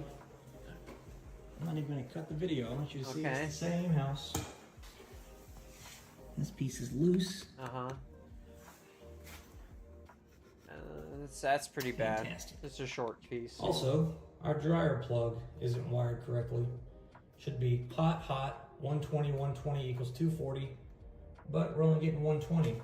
I'm not even going to cut the video. I want you to see it's the same house. This piece is loose. That's pretty bad. Fantastic. It's a short piece. Also, our dryer plug isn't wired correctly. Should be hot, 120, 120 equals 240, but we're only getting 120.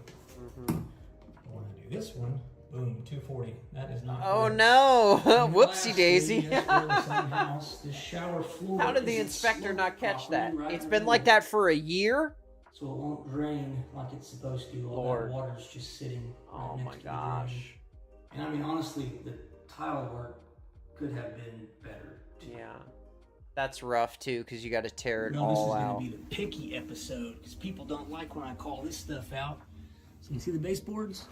I want to do this one, boom, 240. That is not Oh correct. no! And Whoopsie lastly, daisy. yes, we're in the same house. This shower floor How did the isn't inspector sloped not catch that? properly, right It's in been the like middle. that for a year? So it won't drain like it's supposed to. All Lord. that water's just sitting right Oh next my to the drain. gosh. And I mean, honestly, the tile work could have been better. Yeah. That's rough too, because you got to tear it No, all this is out. going to be the picky episode because people don't like when I call this stuff out. So you see the baseboards?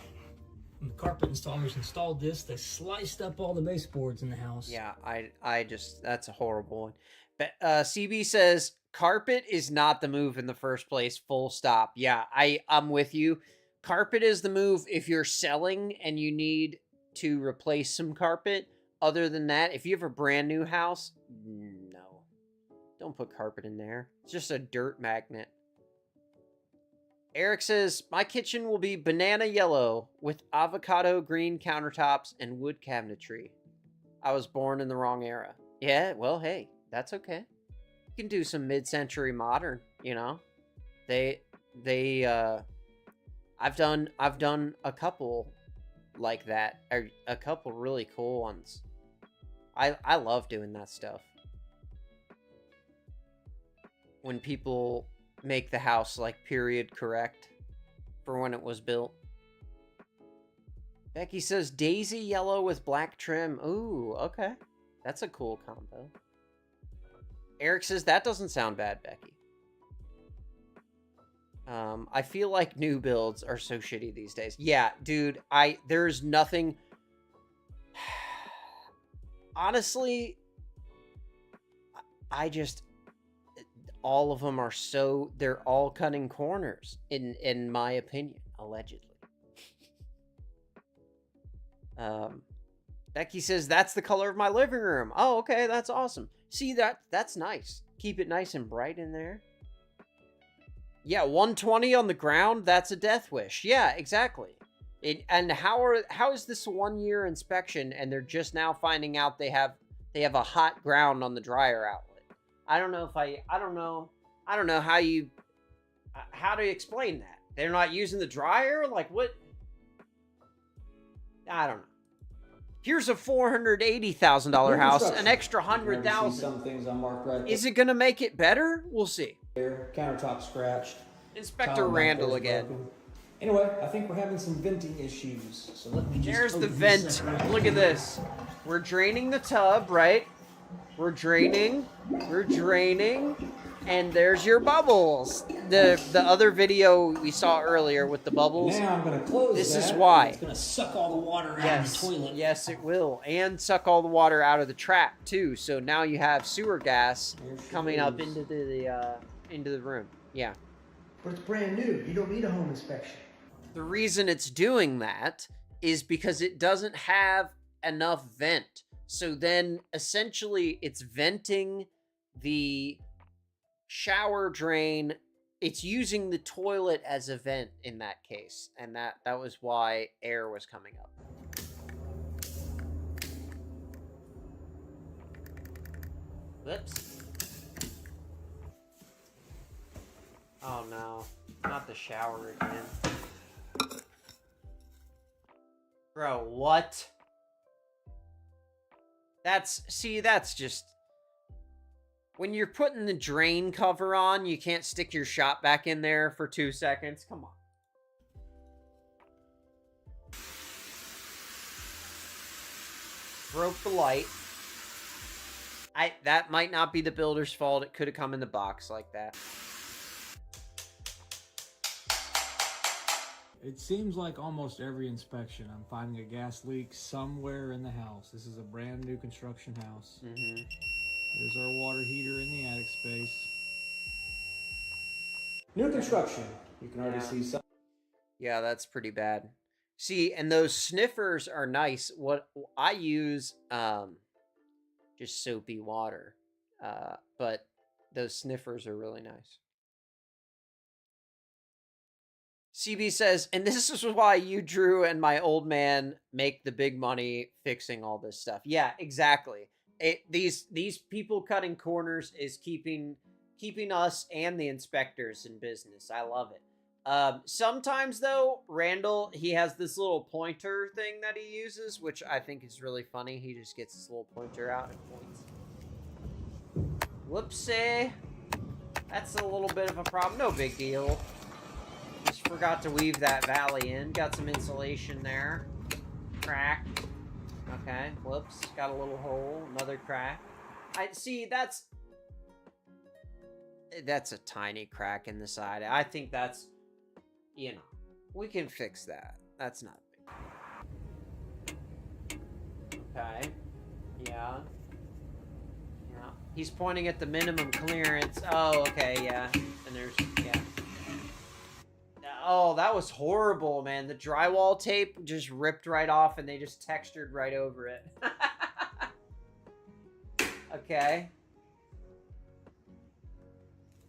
When the carpet installers installed this, they sliced up all the baseboards in the house. Yeah, I just, that's a horrible one. But CB says carpet is not the move in the first place, full stop. Yeah, I'm with you. Carpet is the move if you're selling and you need to replace some carpet. Other than that, if you have a brand new house, no. Don't put carpet in there. It's just a dirt magnet. Eric says, my kitchen will be banana yellow with avocado green countertops and wood cabinetry. I was born in the wrong era. Yeah, well, hey, that's okay. You can do some mid-century modern, you know? I've done a couple like that, or a couple really cool ones. I love doing that stuff. When people make the house like period correct for when it was built. Becky says daisy yellow with black trim. Ooh, okay. That's a cool combo. Eric says that doesn't sound bad, Becky. I feel like new builds are so shitty these days. Yeah, dude, there's nothing. Honestly, all of them are they're all cutting corners in my opinion. Allegedly. Becky says, that's the color of my living room. Oh, okay, that's awesome. See, that's nice. Keep it nice and bright in there. Yeah, 120 on the ground, that's a death wish. Yeah, exactly. And how is this a 1-year inspection and they're just now finding out they have a hot ground on the dryer outlet? I don't know how to explain that. They're not using the dryer? Like what? I don't know. Here's a $480,000 house, an extra $100,000. Some things unmarked right there. Is it gonna make it better? We'll see. Countertop scratched. Inspector Randall again. Broken. Anyway, I think we're having some venting issues. So let me just. There's the open vent. this up. Look at this. We're draining the tub, right? We're draining, and there's your bubbles. The other video we saw earlier with the bubbles. Now I'm gonna close This that. is why. It's gonna suck all the water out of the toilet. Yes, it will. And suck all the water out of the trap, too. So now you have sewer gas coming up into the room. Yeah. But it's brand new. You don't need a home inspection. The reason it's doing that is because it doesn't have enough vent. So then essentially it's venting the shower drain. It's using the toilet as a vent in that case. And that was why air was coming up. Whoops. Oh no, not the shower again. Bro, what? That's just... When you're putting the drain cover on, you can't stick your shot back in there for 2 seconds. Come on. Broke the light. That might not be the builder's fault. It could have come in the box like that. It seems like almost every inspection, I'm finding a gas leak somewhere in the house. This is a brand new construction house. There's our water heater in the attic space. New construction. You can already see some. Yeah, that's pretty bad. See, and those sniffers are nice. What I use, just soapy water. But those sniffers are really nice. CB says, and this is why you, Drew, and my old man make the big money fixing all this stuff. Yeah, exactly. These people cutting corners is keeping us and the inspectors in business. I love it. Sometimes, though, Randall, he has this little pointer thing that he uses, which I think is really funny. He just gets his little pointer out and points. Whoopsie. That's a little bit of a problem. No big deal. Just forgot to weave that valley in. Got some insulation there. Cracked. Okay, whoops. Got a little hole. Another crack. I see, that's a tiny crack in the side. I think that's, you know, we can fix that. That's not big. Okay. Yeah. Yeah. He's pointing at the minimum clearance. Oh, okay, yeah. And there's, yeah. Oh, that was horrible, man. The drywall tape just ripped right off and they just textured right over it. Okay.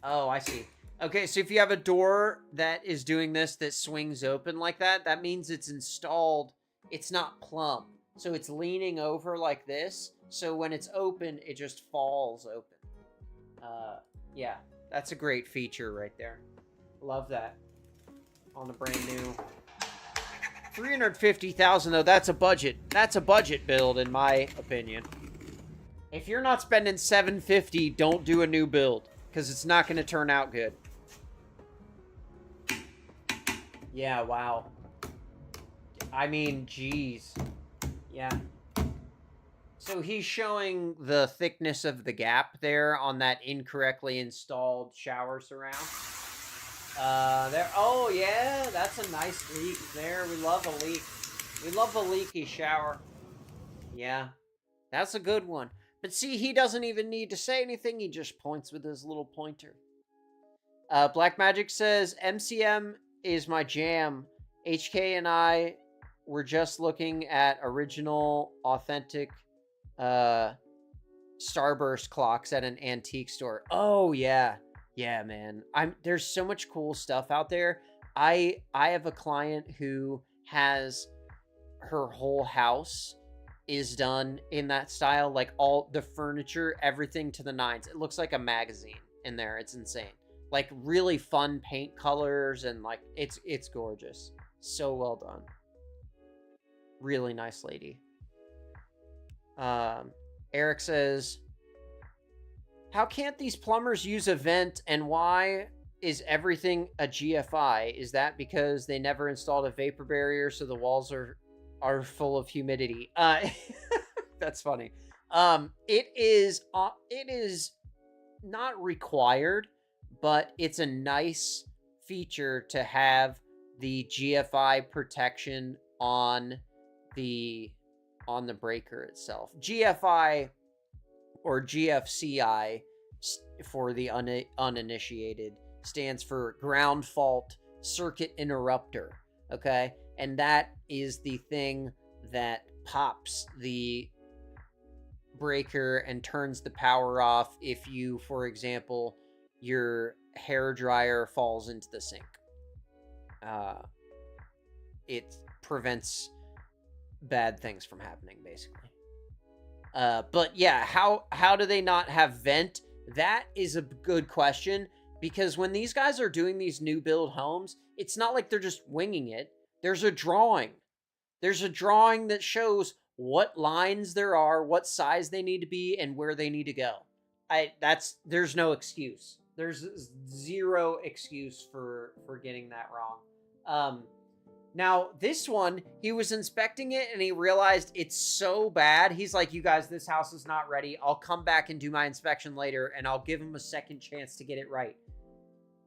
Oh, I see. Okay, so if you have a door that is doing this, that swings open like that, that means it's installed. It's not plumb. So it's leaning over like this. So when it's open, it just falls open. Yeah, that's a great feature right there. Love that. On the brand new $350,000 though. That's a budget. That's a budget build in my opinion. If you're not spending $750, don't do a new build because it's not going to turn out good. Yeah, wow. I mean, geez. Yeah. So he's showing the thickness of the gap there on that incorrectly installed shower surround. There. Oh, yeah. That's a nice leak there. We love a leak. We love a leaky shower. Yeah. That's a good one. But see, he doesn't even need to say anything. He just points with his little pointer. Black Magic says, MCM is my jam. HK and I were just looking at original, authentic Starburst clocks at an antique store. Oh yeah. Yeah, man. There's so much cool stuff out there. I have a client who has her whole house is done in that style, like all the furniture, everything to the nines. It looks like a magazine in there. It's insane. Like really fun paint colors and like it's gorgeous. So well done. Really nice lady. Eric says, how can't these plumbers use a vent, and why is everything a GFI? Is that because they never installed a vapor barrier so the walls are full of humidity? That's funny. It is not required, but it's a nice feature to have the GFI protection on the breaker itself. GFI or GFCI for the uninitiated stands for ground fault circuit interrupter. Okay, and that is the thing that pops the breaker and turns the power off if you, for example, your hair dryer falls into the sink. It prevents bad things from happening, basically. But yeah, how do they not have vent? That is a good question, because when these guys are doing these new build homes, it's not like they're just winging it. There's a drawing. There's a drawing that shows what lines there are, what size they need to be, and where they need to go. There's no excuse. There's zero excuse for getting that wrong. Now, this one, he was inspecting it and he realized it's so bad. He's like, you guys, this house is not ready. I'll come back and do my inspection later, and I'll give him a second chance to get it right.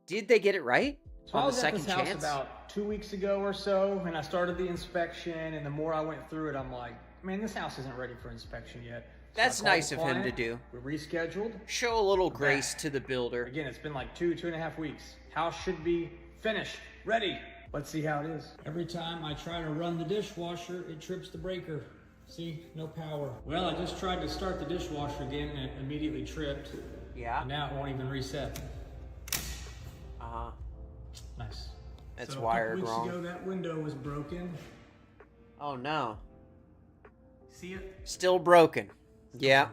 Did they get it right? So I was at this house about 2 weeks ago or so, and I started the inspection, and the more I went through it, I'm like, man, this house isn't ready for inspection yet. So that's nice of him to do. We rescheduled. Show a little grace to the builder. Again, it's been like 2.5 weeks. House should be finished, ready. Let's see how it is. Every time I try to run the dishwasher, it trips the breaker. See, no power. Well, I just tried to start the dishwasher again and it immediately tripped. Yeah. And now it won't even reset. Uh-huh. Nice. It's so wired a couple wrong. weeks ago, that window was broken. Oh no. See it? Still broken. Yeah.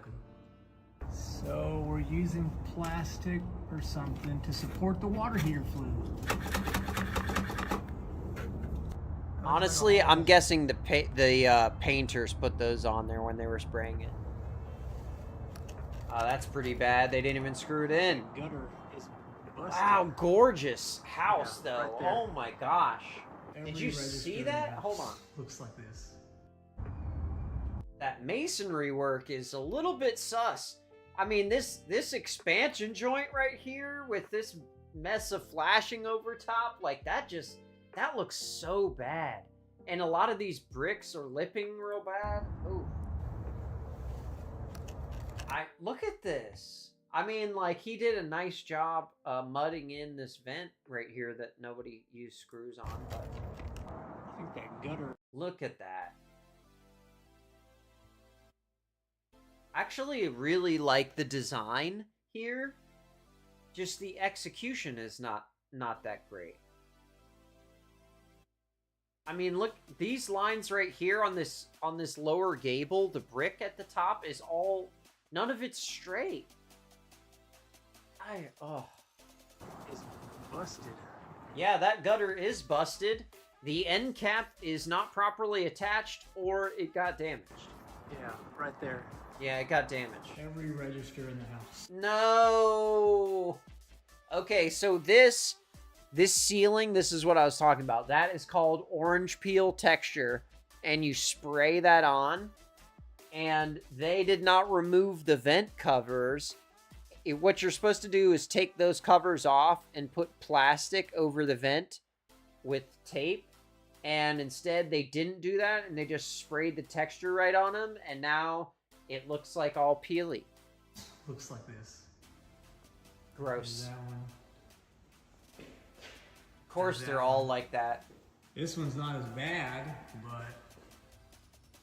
So we're using plastic or something to support the water heater fluid. Honestly, I'm guessing the painters put those on there when they were spraying it. Oh, that's pretty bad. They didn't even screw it in. Gutter is busted. Wow, gorgeous house though. right there. Oh my gosh. Every Did you register see in the that? house Hold on. Looks like this. That masonry work is a little bit sus. I mean, this expansion joint right here with this mess of flashing over top, like that looks so bad. And a lot of these bricks are lipping real bad. Ooh. Look at this. I mean, like, he did a nice job mudding in this vent right here that nobody used screws on, but I think that gutter. Look at that. Actually, really like the design here. Just the execution is not that great. I mean, look, these lines right here on this lower gable, the brick at the top is all, none of it's straight. It's busted. Yeah, that gutter is busted. The end cap is not properly attached, or it got damaged. Yeah, right there. Yeah, it got damaged. Every register in the house. No. Okay, so this ceiling, this is what I was talking about. That is called orange peel texture, and you spray that on, and they did not remove the vent covers. What you're supposed to do is take those covers off and put plastic over the vent with tape, and instead they didn't do that, and they just sprayed the texture right on them, and now it looks like all peely. Looks like this. Gross. That one. Of course, they're all like that. This one's not as bad, but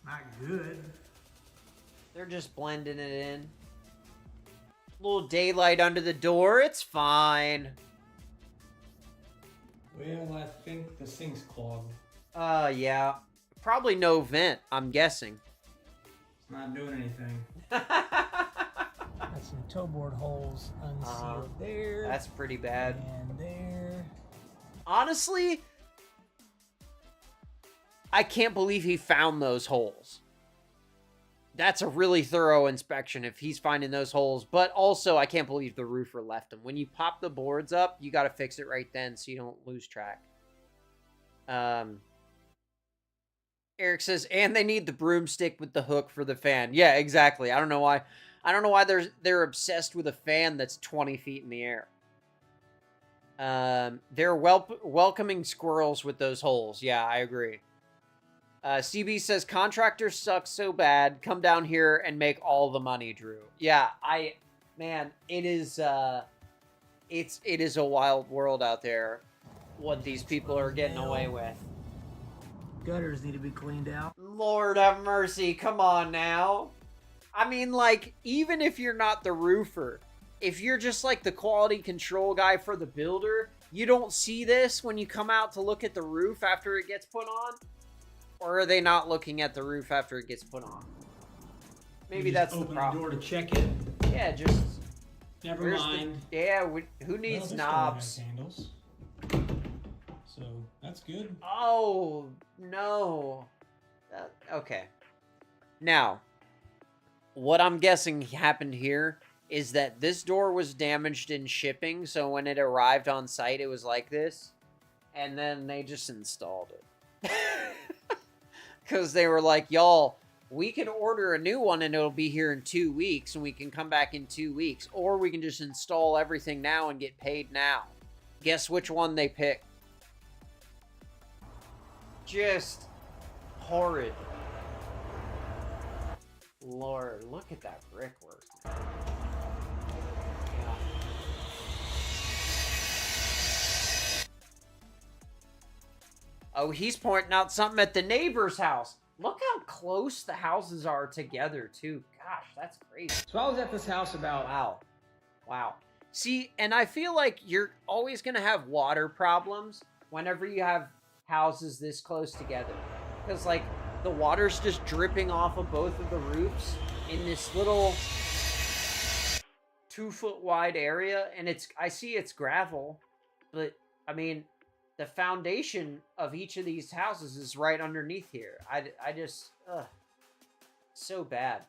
not good. They're just blending it in. Little daylight under the door. It's fine. Well, I think the sink's clogged. Yeah. Probably no vent, I'm guessing. It's not doing anything. Got some toe board holes unsealed there. That's pretty bad. And there. Honestly, I can't believe he found those holes. That's a really thorough inspection if he's finding those holes. But also, I can't believe the roofer left them. When you pop the boards up, you got to fix it right then so you don't lose track. Eric says, and they need the broomstick with the hook for the fan. Yeah, exactly. I don't know why. I don't know why they're obsessed with a fan that's 20 feet in the air. They're welcoming squirrels with those holes. Yeah, I agree. CB says, contractors suck so bad. Come down here and make all the money, Drew. Yeah, man, it is a wild world out there. What these people are getting away with. Gutters need to be cleaned out. Lord have mercy. Come on now. I mean, like, even if you're not the roofer, if you're just like the quality control guy for the builder, you don't see this when you come out to look at the roof after it gets put on? Or are they not looking at the roof after it gets put on? Maybe that's the problem. Open the door to check it. Yeah, just... Never mind. Who needs this knobs? door has handles. So, that's good. Oh, no. Okay. Now, what I'm guessing happened here is that this door was damaged in shipping, so when it arrived on site, it was like this. And then they just installed it. Because they were like, y'all, we can order a new one and it'll be here in 2 weeks and we can come back in 2 weeks. Or we can just install everything now and get paid now. Guess which one they picked? Just horrid. Lord, look at that brickwork. Yeah. Oh, he's pointing out something at the neighbor's house. Look how close the houses are together, too. Gosh, that's crazy. So I was at this house about... Wow. See, and I feel like you're always going to have water problems whenever you have houses this close together. Because, like, the water's just dripping off of both of the roofs in this little 2-foot wide area. And I see it's gravel, but, I mean... the foundation of each of these houses is right underneath here. I just, so bad.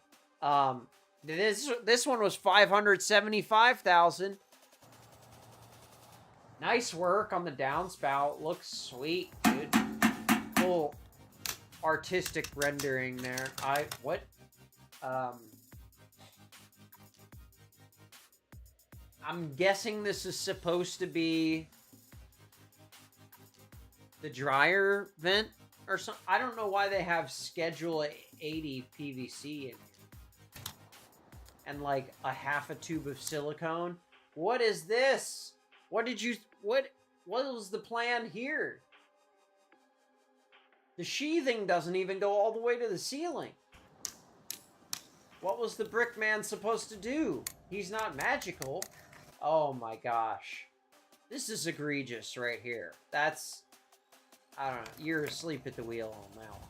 This one was $575,000. Nice work on the downspout. Looks sweet, dude. Cool artistic rendering there. I'm guessing this is supposed to be the dryer vent or something. I don't know why they have schedule 80 PVC in here. And like a half a tube of silicone. What is this? What was the plan here? The sheathing doesn't even go all the way to the ceiling. What was the brick man supposed to do? He's not magical. Oh my gosh. This is egregious right here. That's... I don't know. You're asleep at the wheel on that one.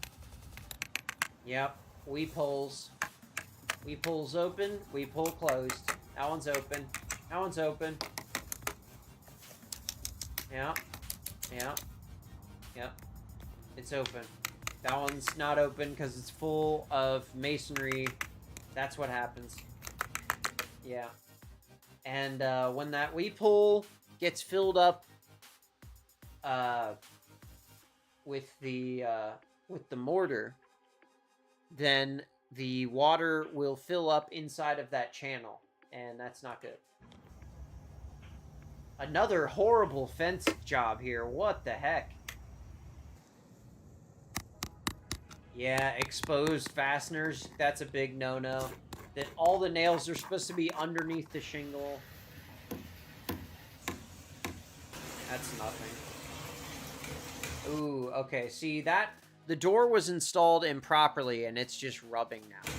Yep. We pulls. We pulls open. We pull closed. That one's open. That one's open. Yep. Yep. Yep. It's open. That one's not open because it's full of masonry. That's what happens. Yeah. And when that we pull gets filled up with the mortar, then the water will fill up inside of that channel, and that's not good. Another horrible fence job here. What the heck? Yeah, exposed fasteners. That's a big no-no. That all the nails are supposed to be underneath the shingle. That's nothing. Ooh, okay. See, that the door was installed improperly, and it's just rubbing now.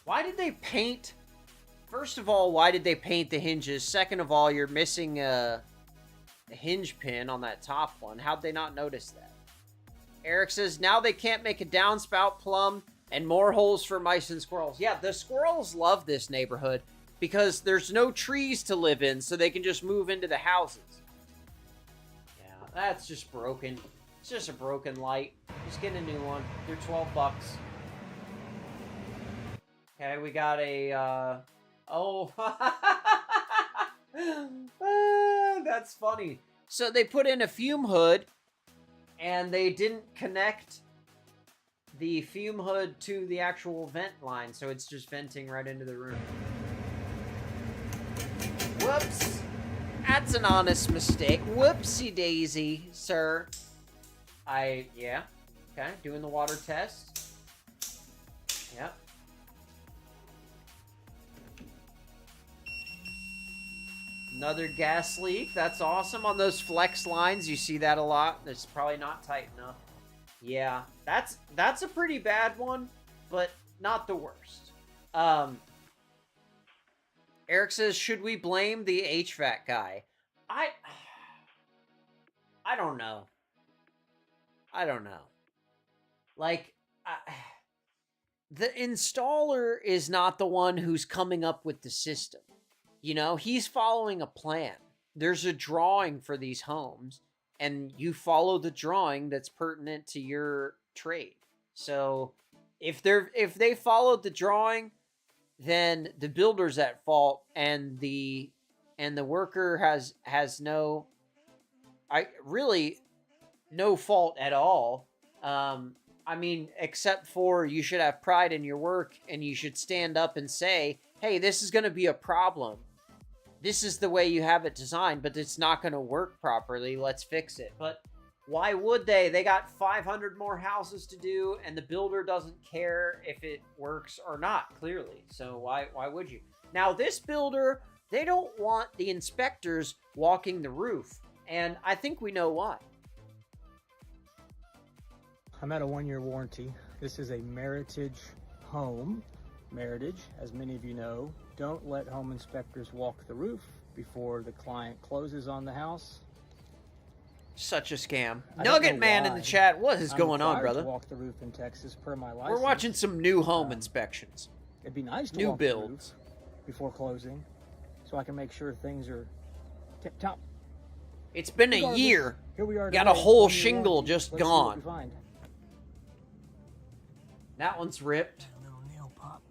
Why did they paint... First of all, why did they paint the hinges? Second of all, you're missing a hinge pin on that top one. How'd they not notice that? Eric says, now they can't make a downspout plumb and more holes for mice and squirrels. Yeah, the squirrels love this neighborhood because there's no trees to live in, so they can just move into the houses. Yeah, that's just broken. It's just a broken light. Just get a new one. They're 12 bucks. Okay, we got a, oh. That's funny. So they put in a fume hood, and they didn't connect the fume hood to the actual vent line, so it's just venting right into the room. Whoops. That's an honest mistake. Whoopsie daisy, sir. Yeah. Okay, doing the water test. Yep. Another gas leak. That's awesome. On those flex lines, you see that a lot. It's probably not tight enough. Yeah, that's a pretty bad one, but not the worst. Eric says, should we blame the HVAC guy? I don't know. I don't know. Like, the installer is not the one who's coming up with the system. You know, he's following a plan. There's a drawing for these homes, and you follow the drawing that's pertinent to your trade. So if they followed the drawing, then the builder's at fault, and the worker has no fault at all. I mean, except for you should have pride in your work, and you should stand up and say, hey, this is going to be a problem. This is the way you have it designed, but it's not going to work properly. Let's fix it. But why would they? They got 500 more houses to do, and the builder doesn't care if it works or not, clearly. So why would you? Now, this builder, they don't want the inspectors walking the roof, and I think we know why. I'm at a 1-year warranty. This is a Meritage home. Meritage, as many of you know, don't let home inspectors walk the roof before the client closes on the house. Such a scam. Nugget Man in the chat, what is going on, brother? To walk the roof in Texas per my license. We're watching some new home inspections. It'd be nice to new walk builds the roof before closing, so I can make sure things are tip top. It's been a year. Here we are. Got a whole shingle just gone. That one's ripped.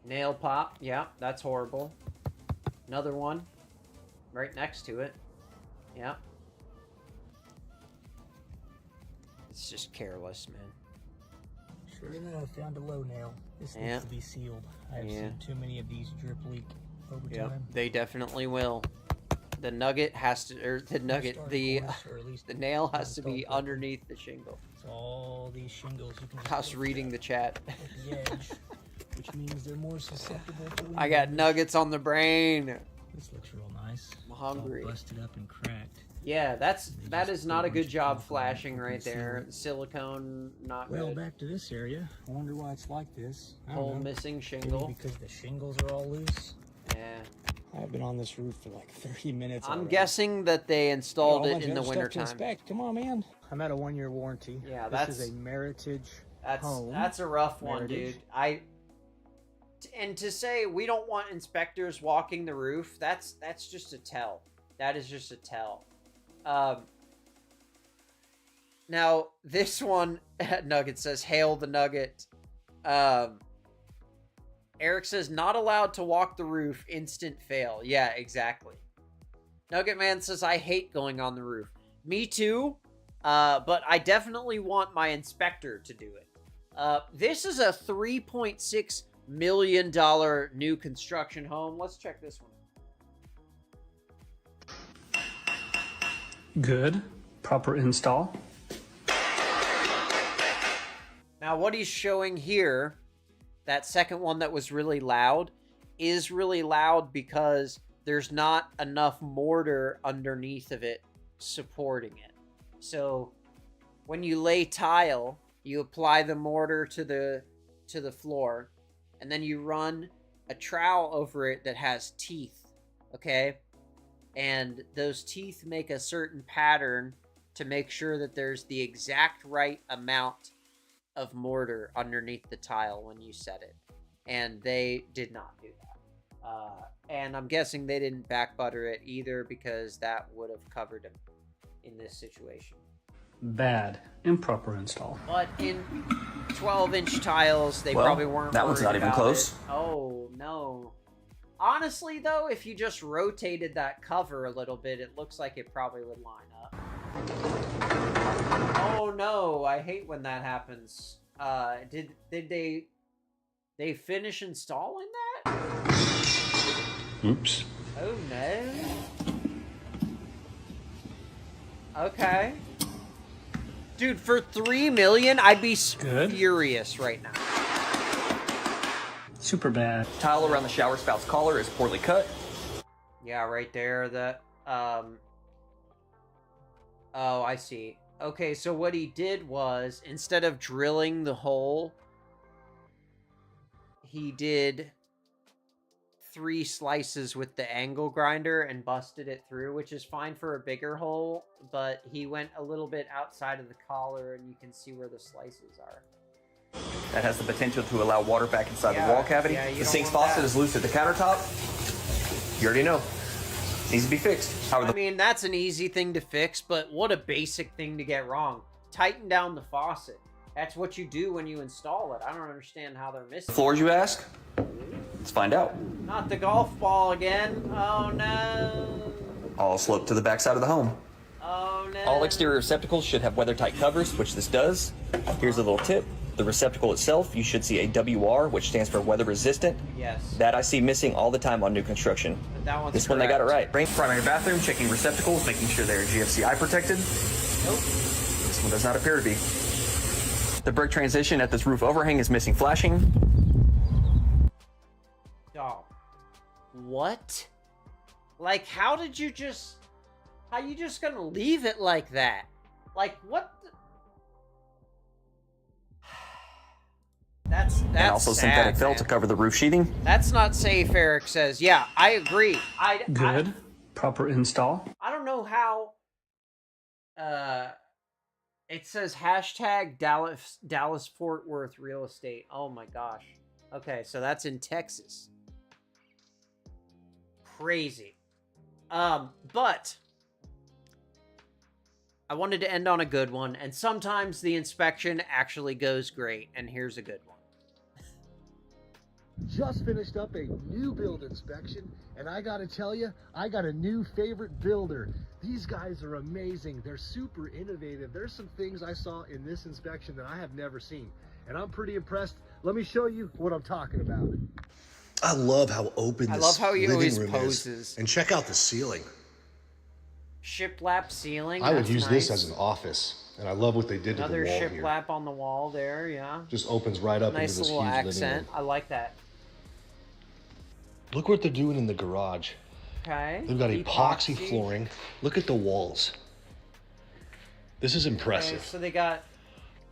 Nail pop. Yeah, that's horrible. Another one. Right next to it. Yeah. It's just careless, man. Sure enough, found a low nail. This needs to be sealed. I've seen too many of these drip leak over time. They definitely will. The nugget has to, or the nugget, the nail has to be underneath the shingle. So all these shingles you can. I was reading the chat. The edge, which means they're more susceptible to. I got nuggets on the brain. This looks real nice. I'm hungry. All busted up and cracked. Yeah, that is not a good job flashing right there. Silicone, not well, good. Back to this area. I wonder why it's like this. Whole missing shingle. Maybe because the shingles are all loose. Yeah. I've been on this roof for like 30 minutes. I'm guessing that they installed it in the wintertime. Come on, man. I'm at a 1-year warranty. Yeah, this is a Meritage home. That's a rough one, dude. And to say we don't want inspectors walking the roof, that's just a tell. That is just a tell. Now this one, Nugget says, "Hail the Nugget." Eric says, "Not allowed to walk the roof. Instant fail." Yeah, exactly. Nugget Man says, "I hate going on the roof." Me too. But I definitely want my inspector to do it. This is a $3.6 million new construction home. Let's check this one. Good. Proper install. Now, what he's showing here, that second one that was really loud, is really loud because there's not enough mortar underneath of it supporting it. So when you lay tile, you apply the mortar to the floor, and then you run a trowel over it that has teeth, okay? And those teeth make a certain pattern to make sure that there's the exact right amount of mortar underneath the tile when you set it. And they did not do that. And I'm guessing they didn't back butter it either, because that would have covered him in this situation. Bad. Improper install. But in 12-inch tiles, they Well, probably weren't that one's worried not even about close. it. Oh, no. Honestly, though, if you just rotated that cover a little bit, it looks like it probably would line up. Oh, no. I hate when that happens. Did they finish installing that? Oops. Oh, no. Okay. Dude, for $3 million, I'd be furious right now. Super bad. Tile around the shower spout's collar is poorly cut. Yeah, right there. That, oh, I see. Okay, so what he did was, instead of drilling the hole, he did 3 slices with the angle grinder and busted it through, which is fine for a bigger hole, but he went a little bit outside of the collar, and you can see where the slices are. That has the potential to allow water back inside the wall cavity. Yeah, The sink's faucet is loose at the countertop. You already know. Needs to be fixed. I mean, that's an easy thing to fix, but what a basic thing to get wrong. Tighten down the faucet. That's what you do when you install it. I don't understand how they're missing. Floors, you ask? Let's find out. Not the golf ball again. Oh, no. All slope to the backside of the home. Oh, no. All exterior receptacles should have weather-tight covers, which this does. Here's a little tip. The receptacle itself, you should see a WR, which stands for weather resistant. Yes. That I see missing all the time on new construction. But that one's This one they got it right. Primary bathroom, checking receptacles, making sure they're GFCI protected. Nope. This one does not appear to be. The brick transition at this roof overhang is missing flashing. Dog. What? Like, how you just gonna leave it like that? Like, what? That's And also sad, synthetic felt man. to cover the roof sheathing. That's not safe, Eric says. Yeah, I agree. Good. Proper install. I don't know how. It says hashtag Dallas Fort Worth real estate. Oh my gosh. Okay, so that's in Texas. Crazy. But I wanted to end on a good one, and sometimes the inspection actually goes great, and here's a good one. Just finished up a new build inspection, and I gotta tell you, I got a new favorite builder. These guys are amazing. They're super innovative. There's some things I saw in this inspection that I have never seen, and I'm pretty impressed. Let me show you what I'm talking about. I love how open I this love how he living always room poses. is. And check out the ceiling. Shiplap ceiling. I would that's use nice. this as an office, and I love what they did Another to the wall here. shiplap on the wall there, yeah. Just opens right up Nice into this little huge living accent. room. I like that. Look what they're doing in the garage. Okay. They've got epoxy flooring. Look at the walls. This is impressive. Okay,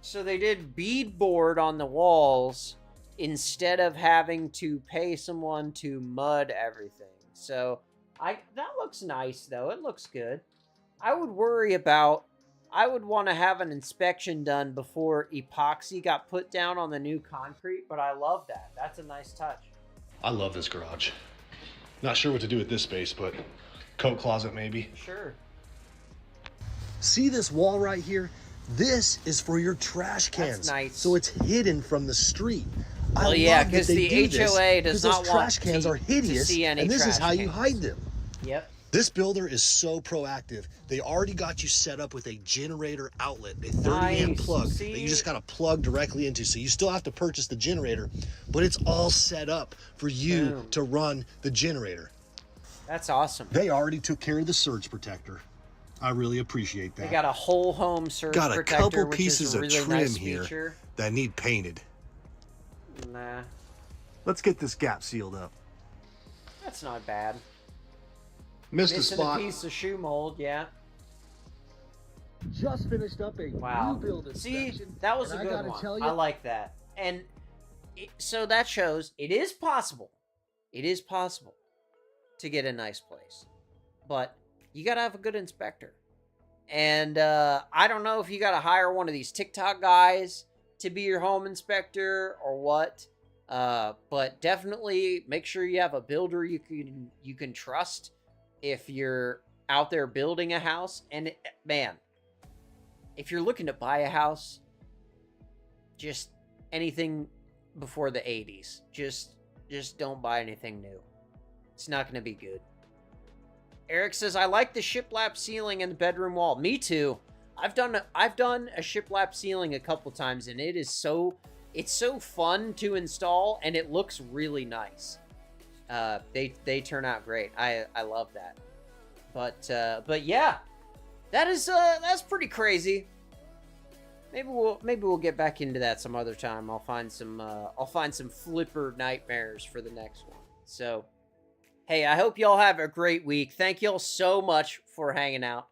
so they did beadboard on the walls instead of having to pay someone to mud everything. So that looks nice though. It looks good. I would want to have an inspection done before epoxy got put down on the new concrete, but I love that. That's a nice touch. I love this garage. Not sure what to do with this space, but coat closet maybe. Sure. See this wall right here? This is for your trash cans. That's nice. So it's hidden from the street. Well, yeah, because the HOA does not those want trash cans are hideous, to see any and this is trash how you cans. hide them. Yep. This builder is so proactive. They already got you set up with a generator outlet, a 30-amp Nice. plug See? that you just got to plug directly into. So you still have to purchase the generator, but it's all set up for you Boom. to run the generator. That's awesome. They already took care of the surge protector. I really appreciate that. They got a whole home surge Got a protector, couple which pieces is a of really trim nice here feature. that need painted. Nah, Let's get this gap sealed up. that's not bad. Missed a Missing spot. a piece of shoe mold, yeah. Just finished up a Wow. new build inspection. See, that was a and I good gotta one. tell you, I like that. And so that shows it is possible. It is possible to get a nice place. But you got to have a good inspector. And I don't know if you got to hire one of these TikTok guys to be your home inspector or what. But definitely make sure you have a builder you can trust if you're out there building a house. And man, if you're looking to buy a house, just anything before the 80s. Just don't buy anything new. It's not going to be good. Eric says, I like the shiplap ceiling and the bedroom wall. Me too. I've done a shiplap ceiling a couple times, and it's so fun to install, and it looks really nice. They turn out great. I love that. But yeah, that's pretty crazy. Maybe we'll get back into that some other time. I'll find some flipper nightmares for the next one. So, hey, I hope y'all have a great week. Thank y'all so much for hanging out.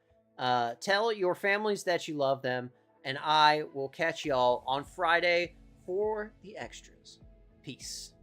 Tell your families that you love them, and I will catch y'all on Friday for the extras. Peace.